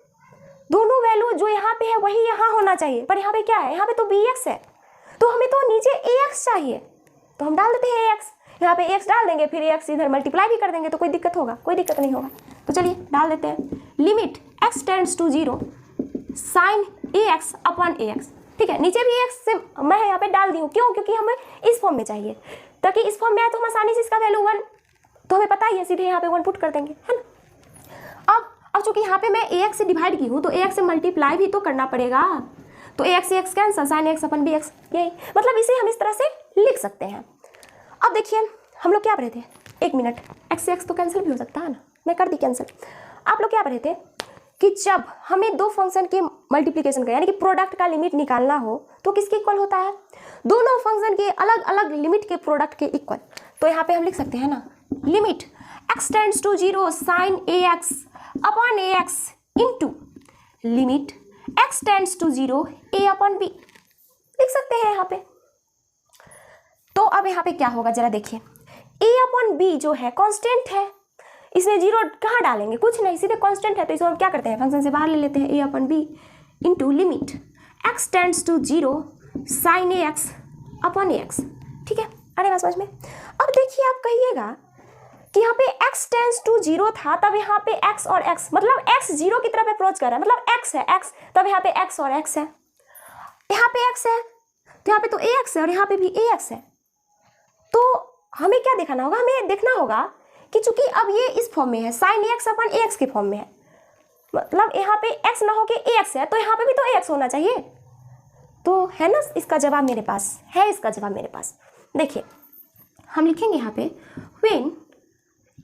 दोनों वैल्यू जो यहाँ पे है वही यहाँ होना चाहिए। पर यहाँ पे क्या है, यहाँ पे तो bx है, तो हमें तो नीचे ax चाहिए, तो हम डाल देते हैं ax, यहाँ पे x डाल देंगे, फिर x इधर मल्टीप्लाई भी कर देंगे, तो कोई दिक्कत होगा, कोई दिक्कत नहीं होगा। तो चलिए डाल देते हैं, limit x tends to 0 sin ax upon ax। ठीक है, नीचे भी x से मैं यहाँ पे डाल दी हूँ, क्यों, क्योंकि हमें इस फॉर्म में चाहिए, ताकि इस फॉर्म में आए तो हम आसानी से इसका वैल्यू 1, तो हमें पता ही है, सीधे यहाँ पे 1 पुट कर देंगे, है ना। अब चूंकि यहाँ पे मैं ax से डिवाइड की हूँ, तो ax से मल्टीप्लाई भी तो करना पड़ेगा, तो ax से x cancel, sin ax upon bx, यही मतलब इसे हम इस तरह से लिख सकते हैं। अब देखिए हम लोग क्या पढ़े थे, 1 मिनट, x से x तो कैंसिल भी हो सकता है ना, मैं कर दी कैंसिल। आप लोग क्या पढ़े थे कि जब हमें दो फंक्शन के मल्टीप्लिकेशन का यानी कि प्रोडक्ट का लिमिट निकालना हो तो किसके इक्वल होता है, दोनों फंक्शन के अलग अलग लिमिट के प्रोडक्ट के इक्वल। तो यहाँ पे हम लिख सकते हैं ना, limit x tends to 0 sin ax upon ax into limit x tends to 0 a upon b, लिख सकते हैं यहाँ पे। तो अब यहाँ पे क्या होगा जरा देखिए, a अपॉन b जो है कांस्टेंट है, इसमें 0 कहाँ डालेंगे, कुछ नहीं, सीधे कांस्टेंट है, तो इसको हम क्या करते हैं, फंक्शन से बाहर ले लेते हैं, a upon b into limit x tends to 0 sin ax upon ax। ठीक है, अरे बात समझ में। अब देखिए आप कहिएगा कि यहाँ पे x टेंड्स टू 0 था, तब यहाँ पे x और x, मतलब x 0 की तरफ अप्रोच कर रहा है, मतलब x है x, तब यहाँ पे x और x है, यहाँ पे x है तो यहाँ पे तो ax है और यहाँ पे भी ax है। तो हमें क्या देखना होगा, हमें देखना होगा कि चूंकि अब ये इस फॉर्म में है, sin ax अपन ax के फॉर्म में है, मतलब यहाँ पे x ना हो के ax है, तो यहाँ पे भी तो ax होना चाहिए। तो है ना इसका जवाब मेरे पास है, इसका जवाब मेरे पास। देखिए हम लिखेंगे यहाँ पे when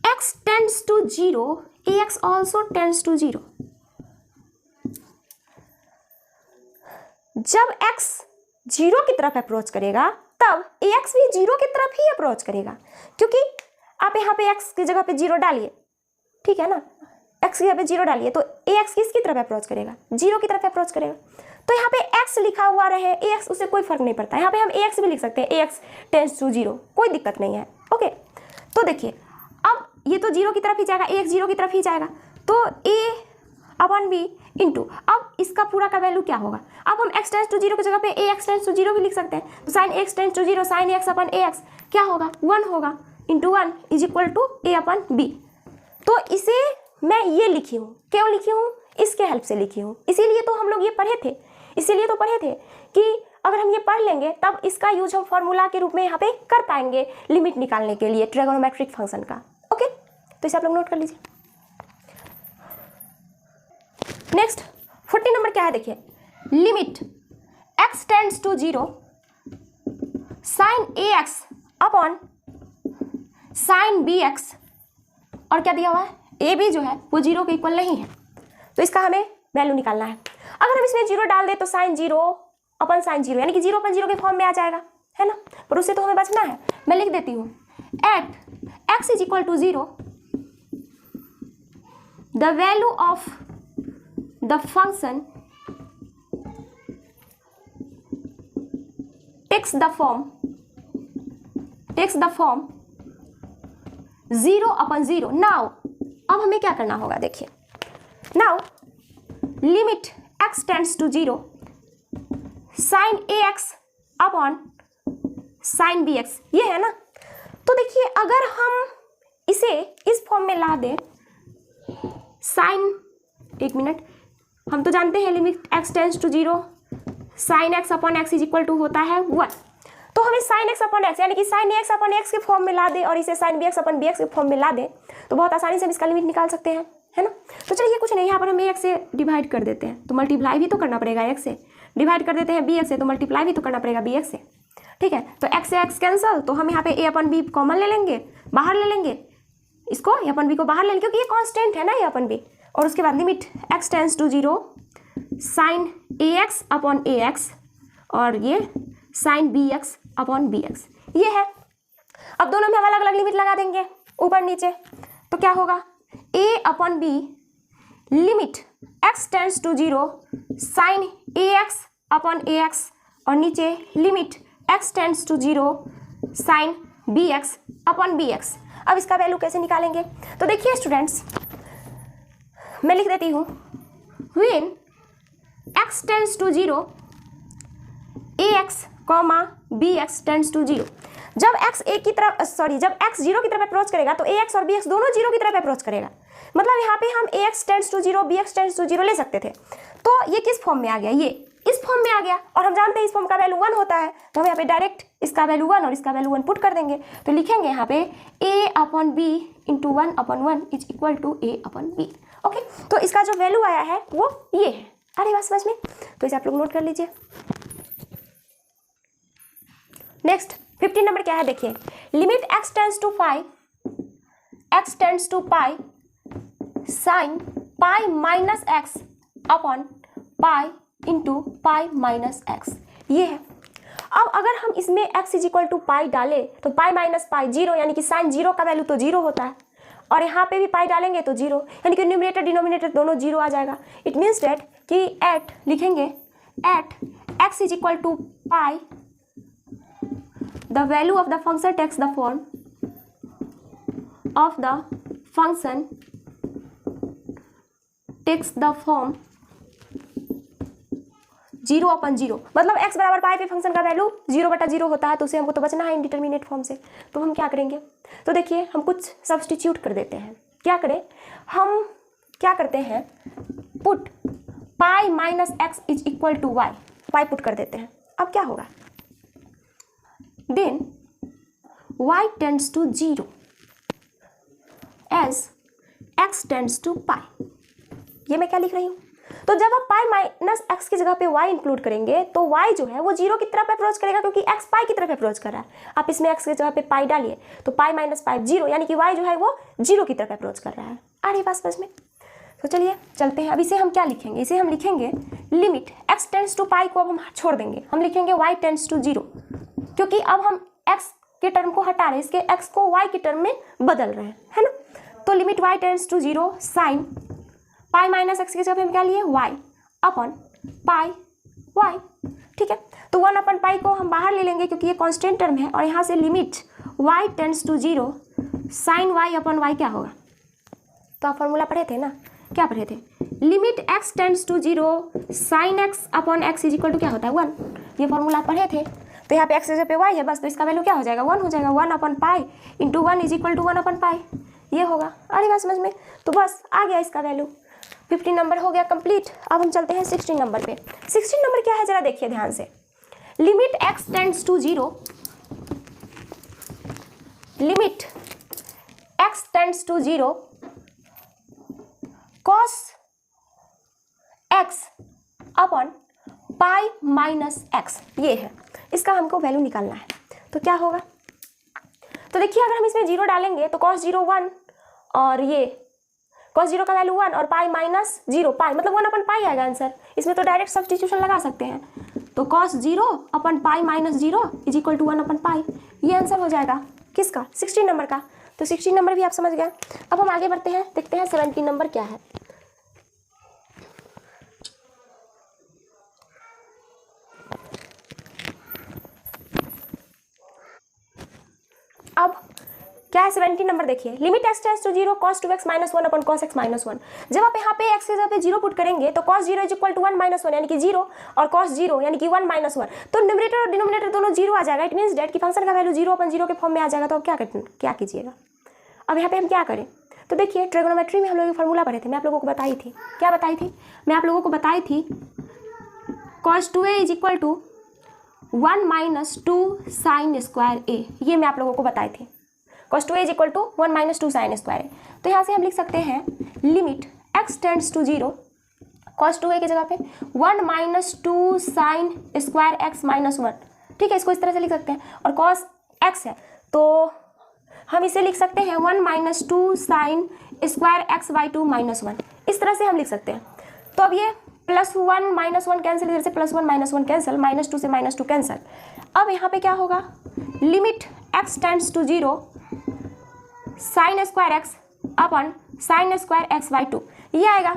x tends to 0 ax also tends to 0। जब x 0 की तरफ अप्रोच करेगा तब ax भी 0 की तरफ ही अप्रोच करेगा, क्योंकि आप यहाँ पे x की जगह पे 0 डालिए, ठीक है ना, x की जगह पे 0 डालिए तो ax किसकी तरफ अप्रोच करेगा, 0 की तरफ अप्रोच करेगा। तो यहाँ पे x लिखा हुआ रहे ax, उससे कोई फर्क नहीं पड़ता, यहाँ पे हम ax भी लिख सकते हैं, ax टेंड्स टू 0, कोई दिक्कत नहीं है। ओके, तो देखिए अब ये तो 0 की तरफ ही जाएगा, ax 0 की तरफ ही जाएगा, तो a अपॉन b इंटू, अब इसका पूरा का वैल्यू क्या होगा, अब हम x टेंस टू 0 की जगह पे a x टेंस टू 0 भी लिख सकते हैं। तो sine x tends to 0 sine x upon a x क्या होगा 1 होगा, into 1 is equal to a upon b। तो इसे मैं ये लिखी हूँ, क्यों लिखी हूँ, इसके हेल्प से लिखी हूँ। इसीलिए तो हम लोग ये पढ़े थे, इसीलिए तो पढ़े थे कि अगर हम ये पढ़ लेंगे तब इसका यूज हम फॉर्मूला के रूप में यहाँ पे कर पाएंगे लिमिट निकालने के लिए ट्रिगोनोमेट्रिक फंक्शन का। ओके, तो इसे आप लोग नोट कर लीजिए। नेक्स्ट 40 नंबर क्या है, देखिए limit x tends to 0 sine ax upon sine bx, और क्या दिया हुआ है a b जो है वो 0 के इक्वल नहीं है, तो इसका हमें वैल्यू निकालना है। अगर हम इसमें 0 डाल दे तो साइन 0 अपन साइन 0 यानी कि 0 अपन 0 के फॉर्म में आ जाएगा, है ना, पर उससे तो हमें बचना है। मैं लिख देती हूँ at x is equal to 0 the value of the function takes the form 0 upon 0। Now अब हमें क्या करना होगा, देखिए now limit x tends to 0 sine ax upon sine bx, ये है ना। तो देखिए अगर हम इसे इस फॉर्म में ला दें, साइन, एक मिनट, हम तो जानते हैं limit x tends to 0 sine x upon x is equal to होता है 1। तो हमें साइन x अपॉन x यानी कि साइन x अपॉन x के फॉर्म में ला दे और इसे साइन bx अपॉन bx के फॉर्म में ला दे तो बहुत आसानी से हम इसका लिमिट निकाल सकते हैं, है ना। तो चलिए कुछ नहीं, यहाँ पर हम x से डिवाइड कर देते हैं तो मल्टीप्लाई भी तो करना पड़ेगा x से, डिवाइड कर देते हैं bx से तो मल्टीप्लाई भी तो करना पड़ेगा bx से, ठीक है। तो x से x कैंसल, तो हम यहाँ पे a अपन b कॉमन ले लेंगे, बाहर ले लेंगे इसको, a अपन b को बाहर ले लेंगे क्योंकि ये कॉन्स्टेंट है ना a अपन b। और उसके बाद limit x tends to 0 sine ax upon ax और ये साइन bx अपॉन bx, ये है। अब दोनों में हम अलग अलग लिमिट लगा देंगे ऊपर नीचे, तो क्या होगा a upon b limit x tends to 0 sine ax upon ax और नीचे limit x tends to 0 sine bx upon bx। अब इसका वैल्यू कैसे निकालेंगे, तो देखिए स्टूडेंट्स मैं लिख देती हूँ when x tends to 0 ax comma bx tends to 0, जब x एक की तरफ जब x 0 की तरफ अप्रोच करेगा तो ax और bx दोनों 0 की तरफ अप्रोच करेगा। मतलब यहाँ पे हम ax tends to 0 bx tends to 0 ले सकते थे। तो ये किस फॉर्म में आ गया, ये इस फॉर्म में आ गया और हम जानते हैं इस फॉर्म का वैल्यू 1 होता है, तो हम यहाँ पे डायरेक्ट इसका वैल्यू 1 और इसका वैल्यू 1 पुट कर देंगे। तो लिखेंगे यहाँ पे a upon b into 1 upon 1 is equal to a upon b। Okay, तो इसका जो वैल्यू आया है वो ये है। अरे बात समझ में, तो इसे आप लोग नोट कर लीजिए। नेक्स्ट 15 नंबर क्या है, देखिए limit x tends to 5 x tends to pi sine pi minus x upon pi into pi minus x, ये है। अब अगर हम इसमें x is equal to pi डाले तो पाई माइनस पाई 0 यानी कि साइन 0 का वैल्यू तो 0 होता है और यहाँ पे भी पाई डालेंगे तो 0 यानी कि न्यूमरेटर डिनोमिनेटर दोनों 0 आ जाएगा। इट मीन्स डेट कि एट लिखेंगे at x is equal to pi the value of the function takes the form of the function takes the form 0 upon 0, मतलब x बराबर पाई पे फंक्शन का वैल्यू 0/0 होता है, तो उसे हमको तो बचना है इंडिटरमिनेट फॉर्म से। तो हम क्या करेंगे, तो देखिए हम कुछ सब्सटीट्यूट कर देते हैं। क्या करें, हम क्या करते हैं put pi minus x is equal to y, pi put कर देते हैं। अब क्या होगा, then y tends to 0 as x tends to pi। ये मैं क्या लिख रही हूँ, तो जब आप पाई माइनस एक्स की जगह पे y इंक्लूड करेंगे तो y जो है वो 0 की तरफ अप्रोच करेगा क्योंकि x पाई की तरफ अप्रोच कर रहा है। आप इसमें x की जगह पे पाई डालिए तो पाई माइनस पाई 0 यानी कि y जो है वो 0 की तरफ अप्रोच कर रहा है। आ रही बात समझ में, तो चलिए चलते हैं। अब इसे हम क्या लिखेंगे, इसे हम लिखेंगे लिमिट x टेंड्स टू पाई को अब हम छोड़ देंगे, हम लिखेंगे y टेंड्स टू 0 क्योंकि अब हम x के टर्म को हटा रहे हैं, इसके x को y के टर्म में बदल रहे हैं, है ना। तो limit y tends to 0 sine pi minus x की जगह हम क्या लिए y अपॉन पाई y, ठीक है। तो 1 अपॉन पाई को हम बाहर ले लेंगे क्योंकि ये कांस्टेंट टर्म है और यहाँ से limit y tends to 0 sine y upon y क्या होगा, तो आप फॉर्मूला पढ़े थे ना, क्या पढ़े थे, limit x tends to 0 sine x upon x is equal to क्या होता है 1। ये फॉर्मूला पढ़े थे। तो यहाँ पे x जगह पे y है बस, तो इसका वैल्यू क्या हो जाएगा 1 हो जाएगा। 1 upon pi into 1 is equal to 1 upon pi, ये होगा। आ रही बात समझ में? तो बस आ गया इसका वैल्यू। 15 नंबर हो गया कंप्लीट। अब हम चलते हैं 16 नंबर पे। 16 नंबर क्या है जरा देखिए ध्यान से। Limit x tends to 0, limit x tends to 0 cos x upon pi minus x, ये है। इसका हमको वैल्यू निकालना है। तो क्या होगा? तो देखिए अगर हम इसमें 0 डालेंगे तो cos 0 1 और ये cos 0 का वैल्यू 1 और पाई माइनस 0 पाई मतलब 1 अपन पाई आएगा आंसर। इसमें तो डायरेक्ट सब्स्टिट्यूशन लगा सकते हैं। तो cos 0 upon pi minus 0 is equal to 1 upon pi, ये आंसर हो जाएगा किसका? 16 नंबर का। तो 16 नंबर भी आप समझ गए। अब हम आगे बढ़ते हैं, देखते हैं 17 नंबर क्या है। अब क्या है 17 नंबर देखिए। Limit x tends to 0 cos 2x minus 1 upon cos x minus 1। जब आप यहाँ पे x के जगह पे 0 पुट करेंगे तो cos 0 is equal to 1 minus 1 यानी कि 0 और cos 0 यानी कि 1 माइनस 1। तो न्यूमरेटर और डिनोमिनेटर दोनों 0 आ जाएगा। इट मीन्स डेट की फंक्शन का वैल्यू 0 अपन 0 के फॉर्म में आ जाएगा। तो अब क्या कीजिएगा? अब यहाँ पे हम क्या करें? तो देखिए ट्रिगोनोमेट्री में हम लोग फार्मूला पढ़े थे, मैं आप लोगों को बताई थी। क्या बताई थी? मैं आप लोगों को बताई थी cos 2a is equal to 1 minus 2 sine square a, ये मैं आप लोगों को बताई थी। cos 2a is equal to 1 minus 2 sine square a। तो यहाँ से हम लिख सकते हैं limit x tends to 0 cos 2a की जगह पे 1 minus 2 sine square x minus 1, ठीक है। इसको इस तरह से लिख सकते हैं। और cos x है तो हम इसे लिख सकते हैं 1 minus 2 sine square x by 2 minus 1, इस तरह से हम लिख सकते हैं। तो अब ये प्लस 1 माइनस 1 कैंसिल, इधर से प्लस 1 माइनस 1 कैंसिल, माइनस 2 से माइनस 2 कैंसिल। अब यहाँ पे क्या होगा? Limit x tends to 0 sine square x upon sine square x by 2, ये आएगा।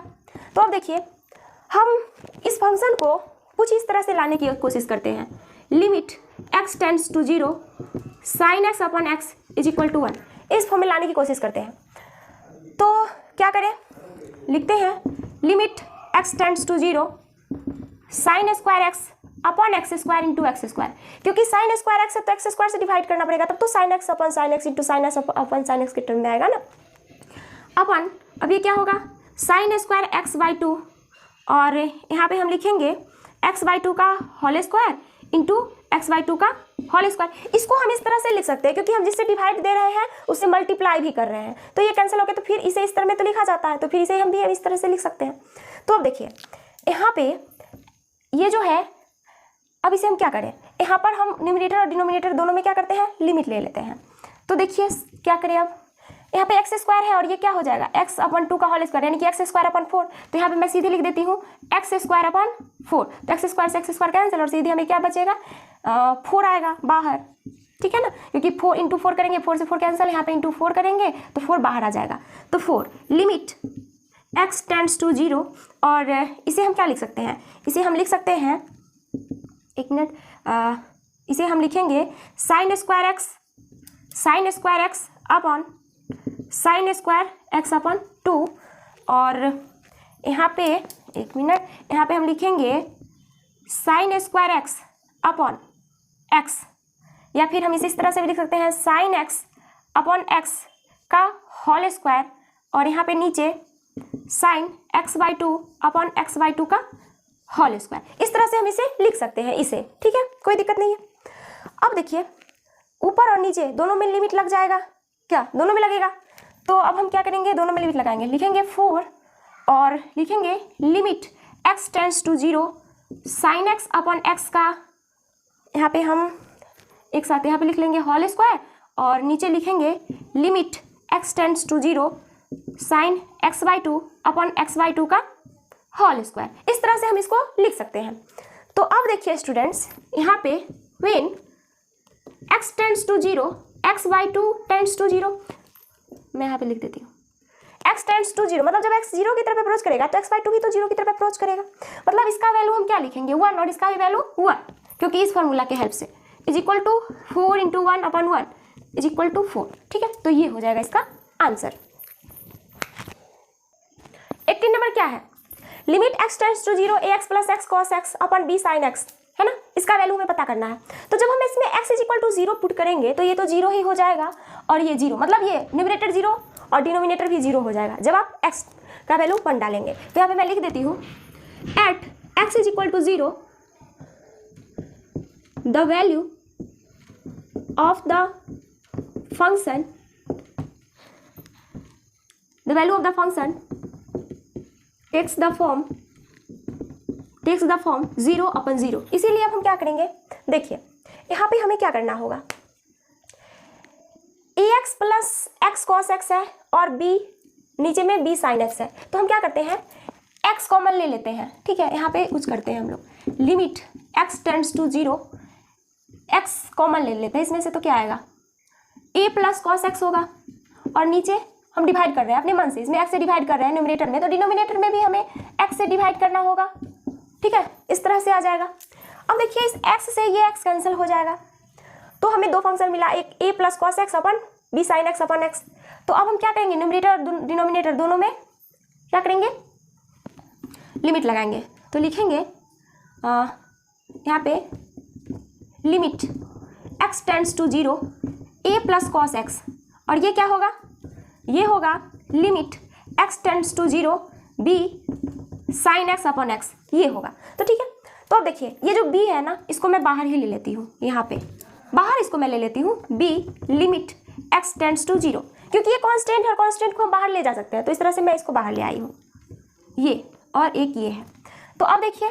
तो अब देखिए हम इस फंक्शन को कुछ इस तरह से लाने की कोशिश करते हैं। Limit x tends to 0 sine x upon x is equal to 1, इस फॉर्म में लाने की कोशिश करते हैं। तो क्या करें? लिखते हैं limit x tends to 0 sine square x upon x square into x square, क्योंकि साइन स्क्वायर एक्स है तो एक्स स्क्वायर से डिवाइड करना पड़ेगा, तब तो sine x upon sine x into sine x upon sine x के टर्म में आएगा ना। अपन अब ये क्या होगा? साइन स्क्वायर एक्स बाई 2 और यहाँ पे हम लिखेंगे एक्स बाई 2 का whole square into x by 2 का होल स्क्वायर। इसको हम इस तरह से लिख सकते हैं क्योंकि हम जिससे डिवाइड दे रहे हैं उससे मल्टीप्लाई भी कर रहे हैं, तो ये कैंसिल हो गया। तो फिर इसे इस तरह में तो लिखा जाता है, तो फिर इसे हम भी इस तरह से लिख सकते हैं। तो अब देखिए यहाँ पे ये जो है, अब इसे हम क्या करें? यहाँ पर हम न्यूमरेटर और डिनोमिनेटर दोनों में क्या करते हैं? लिमिट ले लेते हैं। तो देखिए क्या करें? अब यहाँ पे एक्स स्क्वायर है और ये क्या हो जाएगा? एक्स अपन 2 का होल स्क्वायर यानी कि एक्स स्क्वायर अपन 4। तो यहाँ पे मैं सीधे लिख देती हूँ एक्स स्क्वायर अपन 4। तो एक्स स्क्वायर से एक्स स्क्वायर कैंसिल और सीधे हमें क्या बचेगा? 4 आएगा बाहर, ठीक है ना, क्योंकि 4 इंटू 4 करेंगे, 4 से 4 कैंसिल, यहाँ पे इंटू 4 करेंगे तो 4 बाहर आ जाएगा। तो 4 लिमिट x टेंड्स टू 0 और इसे हम क्या लिख सकते हैं? इसे हम लिख सकते हैं, एक मिनट, इसे हम लिखेंगे sign square x upon sine square x upon 2 और यहाँ पे एक मिनट, यहाँ पे हम लिखेंगे sign square x upon x, या फिर हम इसे इस तरह से भी लिख सकते हैं साइन एक्स अपॉन एक्स का होल स्क्वायर और यहाँ पे नीचे sign x by 2 upon x by 2 का होल स्क्वायर। इस तरह से हम इसे लिख सकते हैं इसे, ठीक है, कोई दिक्कत नहीं है। अब देखिए ऊपर और नीचे दोनों में लिमिट लग जाएगा क्या? दोनों में लगेगा। तो अब हम क्या करेंगे? दोनों में लिमिट लगाएंगे, लिखेंगे 4 और लिखेंगे limit x tends to 0 sine x upon x का, यहाँ पे हम एक साथ यहाँ पे लिख लेंगे होल स्क्वायर और नीचे लिखेंगे limit x tends to 0 sine x by 2 upon x by 2 का होल स्क्वायर। इस तरह से हम इसको लिख सकते हैं। तो अब देखिए स्टूडेंट्स, यहाँ पे when x tends to 0 x by 2 tends to 0, मैं यहाँ पे लिख देती हूँ x टेंड्स टू 0, मतलब जब x 0 की तरफ अप्रोच करेगा तो x बाई 2 भी तो 0 की तरफ अप्रोच करेगा, मतलब इसका वैल्यू हम क्या लिखेंगे? 1 और इसका भी वैल्यू 1, क्योंकि इस फॉर्मूला के हेल्प से is equal to 4 into 1 upon 1 is equal to 4, ठीक है। तो ये हो जाएगा इसका आंसर। 18 नंबर क्या है? Limit x tends to 0 ax plus x cos x upon b sine x, है ना, इसका वैल्यू हमें पता करना है। तो जब हम इसमें x is equal to 0 put करेंगे तो ये तो 0 ही हो जाएगा और ये 0, मतलब ये न्यूमरेटर 0 और डिनोमिनेटर भी 0 हो जाएगा जब आप x का वैल्यू 1 डालेंगे। तो यहाँ पे मैं लिख देती हूँ at x is equal to 0 the value of the function takes the form 0 upon 0। इसीलिए अब हम क्या करेंगे, देखिए यहाँ पे हमें क्या करना होगा, ax plus x cos x है और b नीचे में b साइन एक्स है। तो हम क्या करते हैं, x कॉमन ले लेते हैं, ठीक है। यहाँ पे कुछ करते हैं हम लोग, limit x tends to 0, x common ले लेते हैं इसमें से, तो क्या आएगा a प्लस कॉस एक्स होगा और नीचे हम डिवाइड कर रहे हैं अपने मन से, इसमें x से डिवाइड कर रहे हैं न्यूमरेटर में, तो डिनोमिनेटर में भी हमें x से डिवाइड करना होगा, ठीक है। इस तरह से आ जाएगा। अब देखिए इस x से ये x कैंसिल हो जाएगा, तो हमें दो फंक्शन मिला, एक a plus cos x upon b sine x upon x. तो अब हम क्या करेंगे, न्यूमरेटर और डिनोमिनेटर दोनों में क्या करेंगे, लिमिट लगाएंगे। तो लिखेंगे यहाँ पे limit x tends to 0 a plus cos x, और ये क्या होगा, ये होगा limit x tends to 0 b sine x upon x, ये होगा। तो ठीक है, तो अब देखिए ये जो b है ना, इसको मैं बाहर ही ले लेती हूँ, यहाँ पे बाहर इसको मैं ले लेती हूँ b limit x tends to 0, क्योंकि ये कांस्टेंट है, कांस्टेंट को हम बाहर ले जा सकते हैं, तो इस तरह से मैं इसको बाहर ले आई हूँ, ये और एक ये है। तो अब देखिए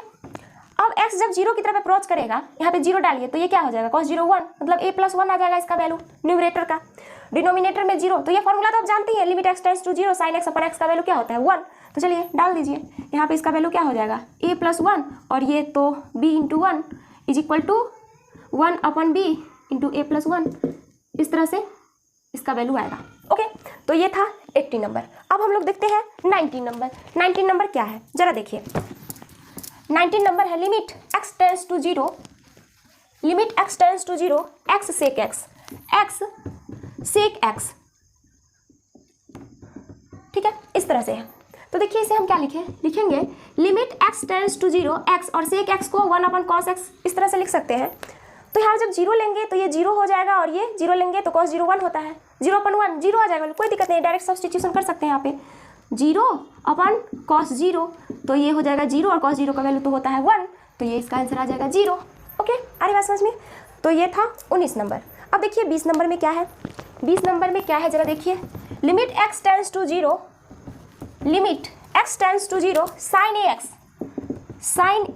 अब x जब 0 की तरफ अप्रोच करेगा, यहाँ पे 0 डालिए तो ये क्या हो जाएगा, cos 0 1, मतलब a प्लस 1 आ जाएगा इसका वैल्यू न्यूमरेटर का, डिनोमिनेटर में 0। तो ये फॉर्मूला तो आप जानते हैं, limit x tends to 0 sine x upon x का वैल्यू क्या होता है 1। तो चलिए डाल दीजिए, यहाँ पे इसका वैल्यू क्या हो जाएगा a प्लस 1 और ये तो b into 1 is equal to 1 upon b into a plus 1, इस तरह से इसका वैल्यू आएगा। ओके, तो ये था 80 नंबर। अब हम लोग देखते हैं 19 नंबर। 19 नंबर क्या है जरा देखिए, 19 नंबर है limit x tends to 0, limit x tends to 0 x sec x, ठीक है, इस तरह से है। तो देखिए इसे हम क्या लिखेंगे limit x tends to 0 x और सेक x को 1 अपन cos x, इस तरह से लिख सकते हैं। तो यहाँ जब 0 लेंगे तो ये 0 हो जाएगा और ये 0 लेंगे तो cos 0 1 होता है, 0 अपन 1 0 आ जाएगा, कोई दिक्कत नहीं, डायरेक्ट सब्स्टिट्यूशन कर सकते हैं यहाँ पे, 0 अपन cos 0, तो ये हो जाएगा 0 और cos 0 का वैल्यू तो होता है 1, तो ये इसका आंसर आ जाएगा 0। ओके, आ रही बात समझ में। तो ये था 19 नंबर। अब देखिए 20 नंबर में क्या है, 20 नंबर में क्या है जरा देखिए, limit x tends to 0, limit x tends to 0 sine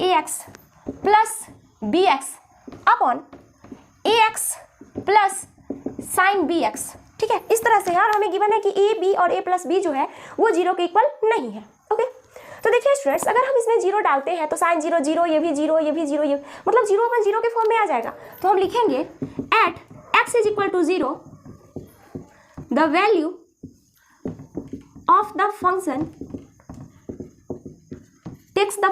ax plus bx upon ax plus sine bx, ठीक है, इस तरह से है। और हमें गिवन है कि a b और a प्लस b जो है वो 0 के इक्वल नहीं है। ओके, तो देखिए स्टूडेंट्स, अगर हम इसमें 0 डालते हैं तो साइन 0 0, ये भी 0, ये भी 0, ये मतलब 0 अपन 0 के फॉर्म में आ जाएगा। तो हम लिखेंगे at x is equal to 0 the value of the function takes the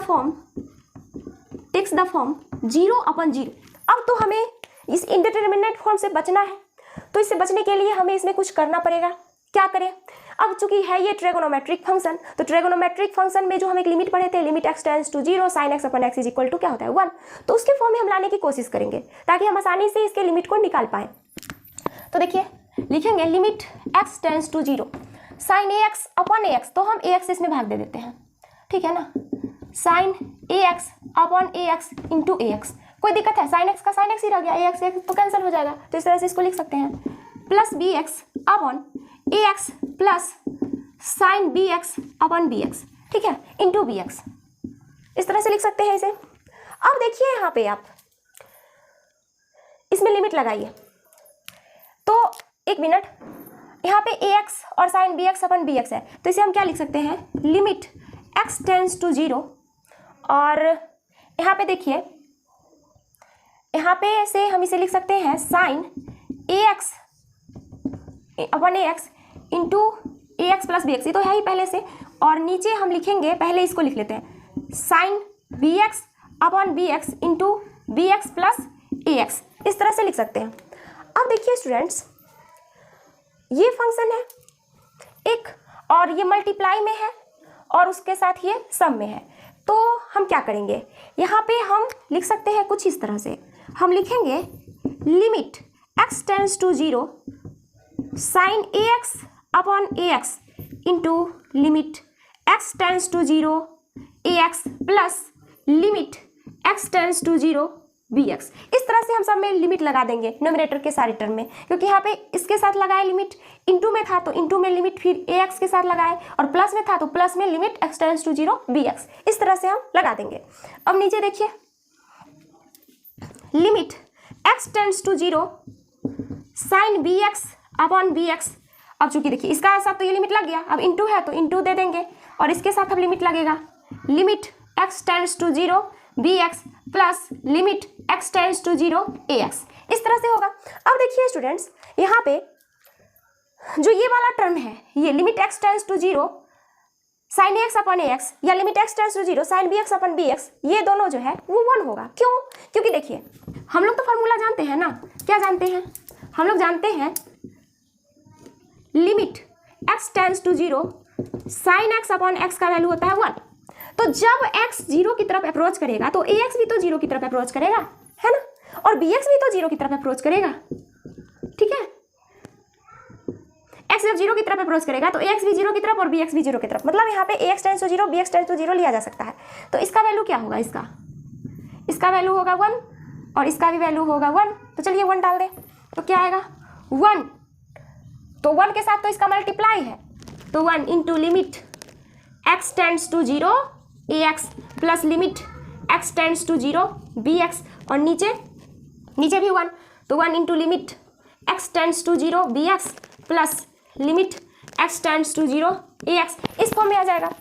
form 0 upon 0। अब तो हमें इस इंडिटरमिनेट फॉर्म से बचना है, तो इससे बचने के लिए हमें इसमें कुछ करना पड़ेगा। क्या करें, अब चूंकि है ये ट्रिगोनोमेट्रिक फंक्शन, तो ट्रिगोनोमेट्रिक फंक्शन में जो हम एक लिमिट पढ़े थे, limit x tends to 0 sine x upon x is equal to क्या होता है 1, तो उसके फॉर्म में हम लाने की कोशिश करेंगे ताकि हम आसानी से इसके लिमिट को निकाल पाएँ। तो देखिए लिखेंगे limit x tends to 0 sine ax upon ax, तो हम ax इसमें भाग दे देते हैं, ठीक है ना, sine ax upon ax into ax, कोई दिक्कत है, साइन x का साइन x ही रह गया, ax तो कैंसिल हो जाएगा, तो इस तरह से इसको लिख सकते हैं, plus bx upon ax plus sine bx upon bx, ठीक है, इंटू bx, इस तरह से लिख सकते हैं इसे। अब देखिए यहाँ पे आप इसमें लिमिट लगाइए, तो एक मिनट, यहाँ पे ax और साइन bx अपन bx है, तो इसे हम क्या लिख सकते हैं, लिमिट x टेंड्स टू 0, और यहाँ पे देखिए, यहाँ पे से हम इसे लिख सकते हैं sign ax upon ax into ax plus bx, ये तो है ही पहले से, और नीचे हम लिखेंगे, पहले इसको लिख लेते हैं, साइन bx अपन bx into bx plus ax, इस तरह से लिख सकते हैं। अब देखिए स्टूडेंट्स, ये फंक्शन है एक, और ये मल्टीप्लाई में है और उसके साथ ये सम में है। तो हम क्या करेंगे, यहाँ पे हम लिख सकते हैं कुछ इस तरह से, हम लिखेंगे limit x tends to 0 sine ax upon ax into limit x tends to 0 ax plus limit x tends to 0 bx। इस तरह से हम सब में लिमिट लगा देंगे न्यूमरेटर के सारे टर्म में, क्योंकि यहाँ पे इसके साथ लगाए लिमिट, इनटू में था तो इनटू में लिमिट फिर ax के साथ लगाए, और प्लस में था तो प्लस में limit x tends to 0 bx। इस तरह से हम लगा देंगे। अब नीचे देखिए limit x tends to 0 sine bx upon bx। अब चूंकि देखिए इसका साथ तो ये लिमिट लग गया, अब इनटू है तो इनटू दे देंगे, और इसके साथ अब लिमिट लगेगा limit x tends to 0 bx plus limit x tends to 0 ax। इस तरह से होगा। अब देखिए स्टूडेंट्स, यहाँ पे जो ये वाला टर्म है, ये limit x tends to 0 sine ax upon ax या limit x tends to 0 sine bx upon bx, ये दोनों जो है वो 1 होगा। क्यों? क्योंकि देखिए हम लोग तो फॉर्मूला जानते हैं ना, क्या जानते हैं, हम लोग जानते हैं limit x tends to 0 sine x upon x का वैल्यू होता है 1। तो जब x 0 की तरफ अप्रोच करेगा तो ax भी तो 0 की तरफ अप्रोच करेगा, है ना, और bx भी तो 0 की तरफ अप्रोच करेगा, ठीक है। x जब 0 की तरफ अप्रोच करेगा तो ax भी 0 की तरफ और bx भी 0 की तरफ, मतलब यहाँ पे ax tends to 0 bx tends to 0 लिया जा सकता है। तो इसका वैल्यू क्या होगा, इसका वैल्यू होगा 1 और इसका भी वैल्यू होगा 1। तो चलिए 1 डाल दे, तो क्या आएगा 1, तो 1 के साथ तो इसका मल्टीप्लाई है, तो 1 into limit x tends to 0 ax plus limit x tends to 0 bx, और नीचे भी 1, तो 1 into limit x tends to 0 bx plus limit x tends to 0 ax। इस फॉर्म में आ जाएगा,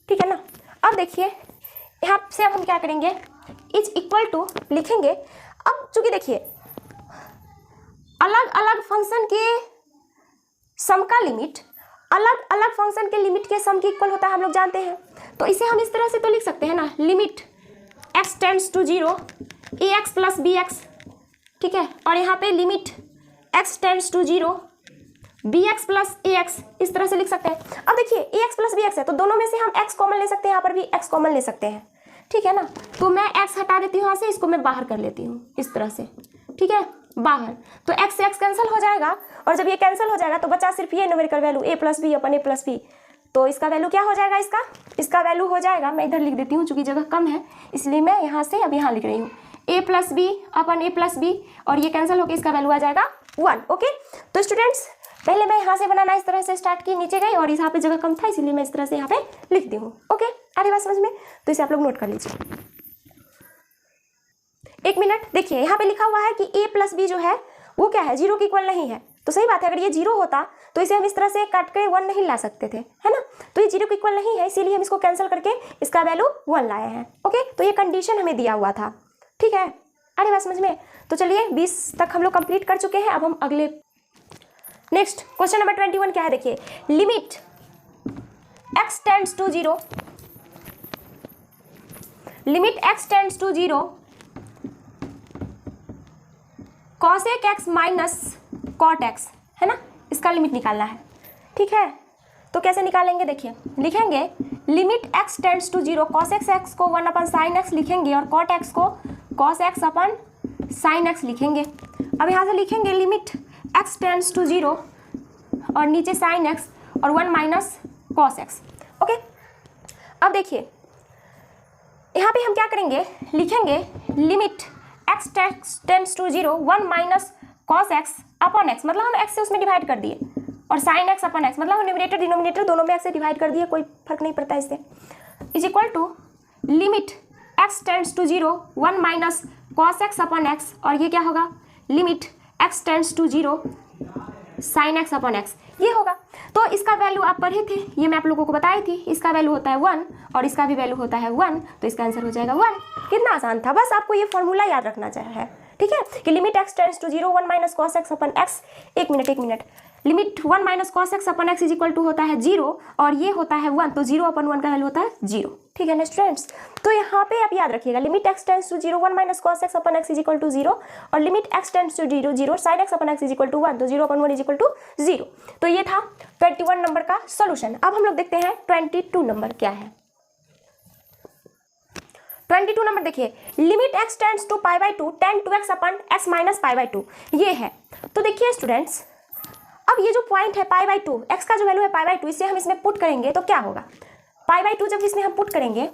ठीक है ना। अब देखिए यहाँ से अब हम क्या करेंगे, इज इक्वल टू लिखेंगे। अब चूंकि देखिए अलग अलग फंक्शन के सम का लिमिट अलग अलग फंक्शन के लिमिट के सम के इक्वल होता है, हम लोग जानते हैं। तो इसे हम इस तरह से तो लिख सकते हैं ना, limit x tends to 0 ax plus bx, ठीक है, और यहाँ पे limit x tends to 0 bx plus ax, इस तरह से लिख सकते हैं। अब देखिए ax प्लस bx है तो दोनों में से हम x कॉमन ले सकते हैं, यहाँ पर भी x कॉमन ले सकते हैं, ठीक है ना। तो मैं x हटा देती हूँ यहाँ से, इसको मैं बाहर कर लेती हूँ इस तरह से, ठीक है, बाहर, तो x से x कैंसिल हो जाएगा, और जब ये कैंसिल हो जाएगा तो बचा सिर्फ ये numerical value a plus b upon a plus b. तो इसका वैल्यू क्या हो जाएगा, इसका वैल्यू हो जाएगा, मैं इधर लिख देती हूँ चूंकि जगह कम है इसलिए मैं यहाँ से अब यहाँ लिख रही हूँ a plus b upon a plus b, और ये कैंसिल होकर इसका वैल्यू आ जाएगा 1। ओके, तो स्टूडेंट्स पहले मैं यहाँ से बनाना इस तरह से स्टार्ट की, नीचे गई और यहाँ पे जगह कम था इसलिए मैं इस तरह से यहाँ पे लिख दी हूँ। ओके, आ रही बात समझ में? तो इसे आप लोग नोट कर लीजिए। एक मिनट, देखिए यहाँ पे लिखा हुआ है कि a प्लस बी जो है वो क्या है, 0 के इक्वल नहीं है। तो सही बात है, अगर ये 0 होता तो इसे हम इस तरह से काट के 1 नहीं ला सकते थे, है ना। तो ये 0 के इक्वल नहीं है, इसीलिए हम इसको कैंसिल करके इसका वैल्यू 1 लाए हैं। ओके, तो ये कंडीशन हमें दिया हुआ था, ठीक है, आ रही बात समझ में? तो चलिए 20 तक हम लोग कंप्लीट कर चुके हैं। अब हम अगले नेक्स्ट क्वेश्चन नंबर 21 क्या है, देखिए limit x tends to 0 limit x tends to 0 cosec x minus cot x, है ना, इसका लिमिट निकालना है, ठीक है। तो कैसे निकालेंगे, देखिए लिखेंगे limit x tends to 0 cosec x को 1 अपन साइन x लिखेंगे और cot x को cos x upon sign x लिखेंगे। अब यहाँ से लिखेंगे लिमिट x टेंड्स टू 0 और नीचे साइन x और 1 माइनस cos x। ओके, अब देखिए यहाँ पे हम क्या करेंगे, लिखेंगे limit x tends to 0 1 minus cos x upon x, मतलब हम x से उसमें डिवाइड कर दिए, और साइन x अपॉन x, मतलब हम न्यूमरेटर डिनोमिनेटर दोनों में x से डिवाइड कर दिए, कोई फर्क नहीं पड़ता इससे, is equal to limit x tends to 0 1 minus cos x upon x, और ये क्या होगा limit x tends to 0 sine x upon x, ये होगा। तो इसका वैल्यू आप पढ़े थे, ये मैं आप लोगों को बताई थी, इसका वैल्यू होता है 1 और इसका भी वैल्यू होता है 1, तो इसका आंसर हो जाएगा 1। कितना आसान था, बस आपको ये फॉर्मूला याद रखना चाहिए, ठीक है, कि limit x tends to 0 1 minus cos x upon x, एक minute, limit 1 minus cos x upon x is equal to होता है 0 और ये होता है 1, तो 0 अपॉन 1 का वैल्यू होता है 0, ठीक है ना स्टूडेंट्स। तो यहाँ पे आप याद रखिएगा limit x tends to 0 1 minus cos x upon x is equal to 0 और limit x tends to 0 0 sine x upon x is equal to 1, तो 0 अपॉन 1 इज इक्वल टू 0। तो ये था 21 नंबर का सॉल्यूशन। अब हम लोग देखते हैं 22 नंबर क्या है। 22 नंबर देखिए, limit x tends to pi by two tan two x upon x minus pi by two, ये है। तो देखिए स्टूडेंट्स, अब ये जो पॉइंट है पाई बाई टू, एक्स का जो वैल्यू है पाई बाई टू, इसे हम इसमें पुट करेंगे तो क्या होगा, पाई बाई टू जब इसमें हम पुट करेंगे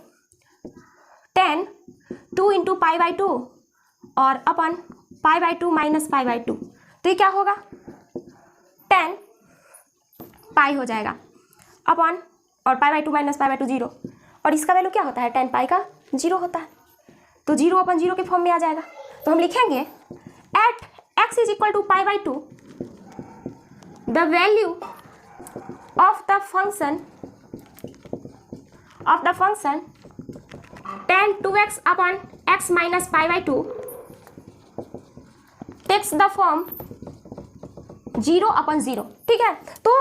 10 2 इंटू पाई बाई टू और upon pi by two minus pi by two, तो ये क्या होगा 10 पाई हो जाएगा अपन, और पाई by two minus pi by to 0, और इसका वैल्यू क्या होता है 10 पाई का 0 होता है, तो 0 अपन 0 के फॉर्म में आ जाएगा। तो हम लिखेंगे at x is equal to pi by two the value of the function 10 2x upon x minus pi by two takes the form 0 upon 0। ठीक है, तो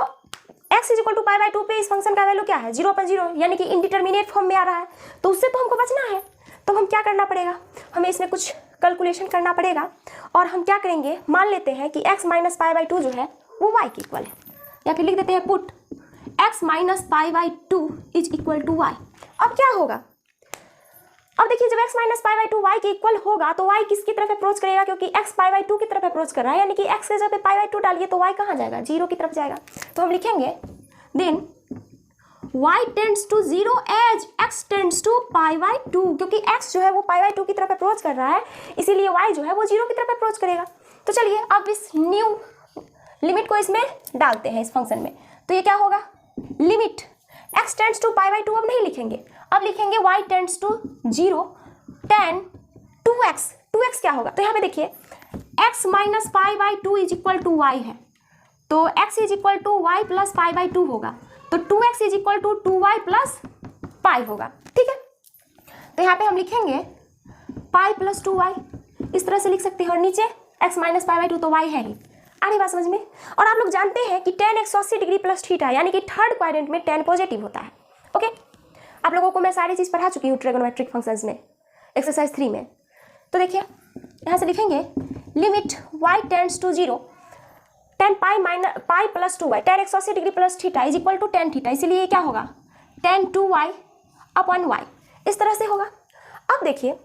x is equal to pi by two पे इस function का value क्या है 0 upon 0, यानी कि इनडिटर्मिनेट फॉर्म में आ रहा है, तो उससे तो हमको बचना है। तो हम क्या करना पड़ेगा, हमें इसमें कुछ कैलकुलेशन करना पड़ेगा, और हम क्या करेंगे, मान लेते हैं कि x minus pi by to जो है वो y के इक्वल है, या फिर लिख देते हैं put x minus pi by two is equal to y। अब क्या होगा, अब देखिए जब x minus pi by two y के इक्वल होगा तो y किसकी तरफ अप्रोच करेगा, क्योंकि x पाई बाई टू की तरफ अप्रोच कर रहा है, यानी कि x के जगह पे पाई बाई टू डालिए तो y कहाँ जाएगा 0 की तरफ जाएगा। तो हम लिखेंगे then y tends to 0 as x tends to pi by two, क्योंकि x जो है वो पाई बाई टू की तरफ अप्रोच कर रहा है, इसीलिए y जो है वो 0 की तरफ अप्रोच करेगा। तो चलिए अब इस न्यू लिमिट को इसमें डालते हैं इस फंक्शन में, तो ये क्या होगा, limit x tends to pi by two अब नहीं लिखेंगे, अब लिखेंगे y टेंड्स टू 0 10 2x क्या होगा, तो यहाँ पे देखिए x minus pi by two is equal to y है, तो x is equal to y plus pi by two होगा, तो 2x is equal to 2y plus pi होगा। ठीक है, तो यहाँ पे हम लिखेंगे पाई प्लस 2y, इस तरह से लिख सकते हैं, और नीचे x minus pi by two तो y है ही। आ रही बात समझ में। और आप लोग जानते हैं कि tan 180 डिग्री प्लस थीटा, यानी कि थर्ड क्वाड्रेंट में tan पॉजिटिव होता है। ओके, आप लोगों को मैं सारी चीज़ पढ़ा चुकी हूँ ट्रिगोनोमेट्रिक फंक्शंस में, एक्सरसाइज 3 में। तो देखिए यहाँ से लिखेंगे limit y tends to 0 10 pi plus 2y, tan 180 degree plus theta is equal to tan theta, इसीलिए ये क्या होगा tan 2y अपन y, इस तरह से होगा। अब देखिए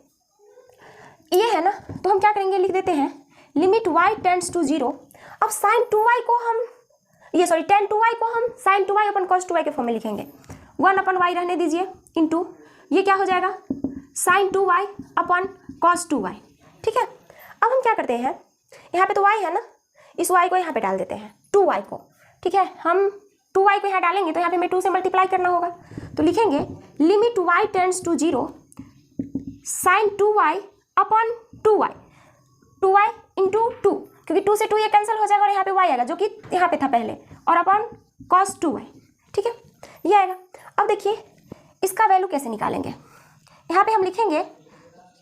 ये है ना, तो हम क्या करेंगे, लिख देते हैं लिमिट y टेंड्स टू 0, अब sin 2y को हम tan 2y को हम sin 2y अपन cos 2y के फॉर्म में लिखेंगे, 1 अपन y रहने दीजिए इंटू ये क्या हो जाएगा sin 2y अपन cos 2y। ठीक है, अब हम क्या करते हैं, यहाँ पे तो y है ना, इस y को यहाँ पे डाल देते हैं 2y को। ठीक है, हम 2y को यहाँ डालेंगे तो यहाँ पे हमें 2 से मल्टीप्लाई करना होगा, तो लिखेंगे limit y tends to 0 sin 2y upon 2y into 2, क्योंकि 2 से 2 ये कैंसिल हो जाएगा और यहाँ पे y आएगा जो कि यहाँ पे था पहले, और अपन cos 2y। ठीक है, ये आएगा। अब देखिए इसका वैल्यू कैसे निकालेंगे, यहाँ पे हम लिखेंगे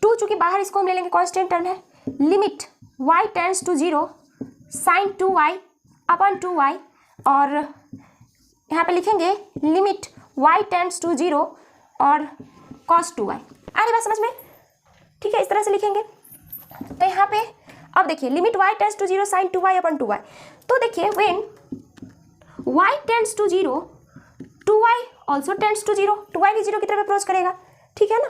2, चूँकि बाहर इसको हम ले लेंगे कॉन्स्टेंट टर्म है, limit y tends to 0 sin 2y upon 2y, और यहाँ पे लिखेंगे लिमिट y टेंड्स टू 0 और cos 2y। आ रही बात समझ में। ठीक है, इस तरह से लिखेंगे। तो यहाँ पे अब देखिए limit y tends to 0 sin 2y upon 2y, तो देखिए when y tends to 0 2y also tends to 0, 2y भी 0 की तरफ अप्रोच करेगा। ठीक है ना,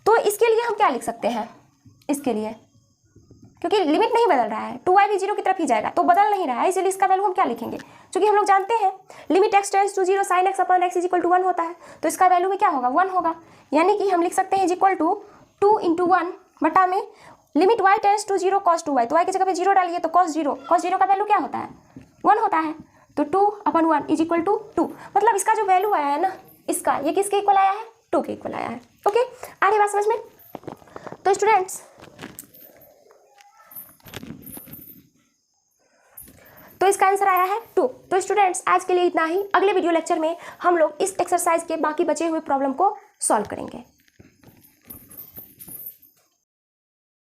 तो इसके लिए हम क्या लिख सकते हैं, इसके लिए क्योंकि लिमिट नहीं बदल रहा है, 2y भी 0 की तरफ ही जाएगा, तो बदल नहीं रहा है, इसलिए इसका वैल्यू हम क्या लिखेंगे, क्योंकि हम लोग जानते हैं limit x tends to 0 sin x upon x is equal to 1 होता है, तो इसका वैल्यू में क्या होगा 1 होगा, यानी कि हम लिख सकते हैं इज इक्वल टू 2 इंटू 1 बटा में limit y tends to 0 cos 2y, तो y की जगह पे 0 डालिए तो cos 0 का वैल्यू क्या होता है 1 होता है, तो 2 अपन 1 इज इक्वल टू 2, मतलब इसका जो वैल्यू आया है ना, इसका ये किसके इक्वल आया है 2 के इक्वल आया है। ओके, आ रही बात समझ में। तो स्टूडेंट्स, तो इसका आंसर आया है 2। तो स्टूडेंट्स आज के लिए इतना ही, अगले वीडियो लेक्चर में हम लोग इस एक्सरसाइज के बाकी बचे हुए प्रॉब्लम को सॉल्व करेंगे।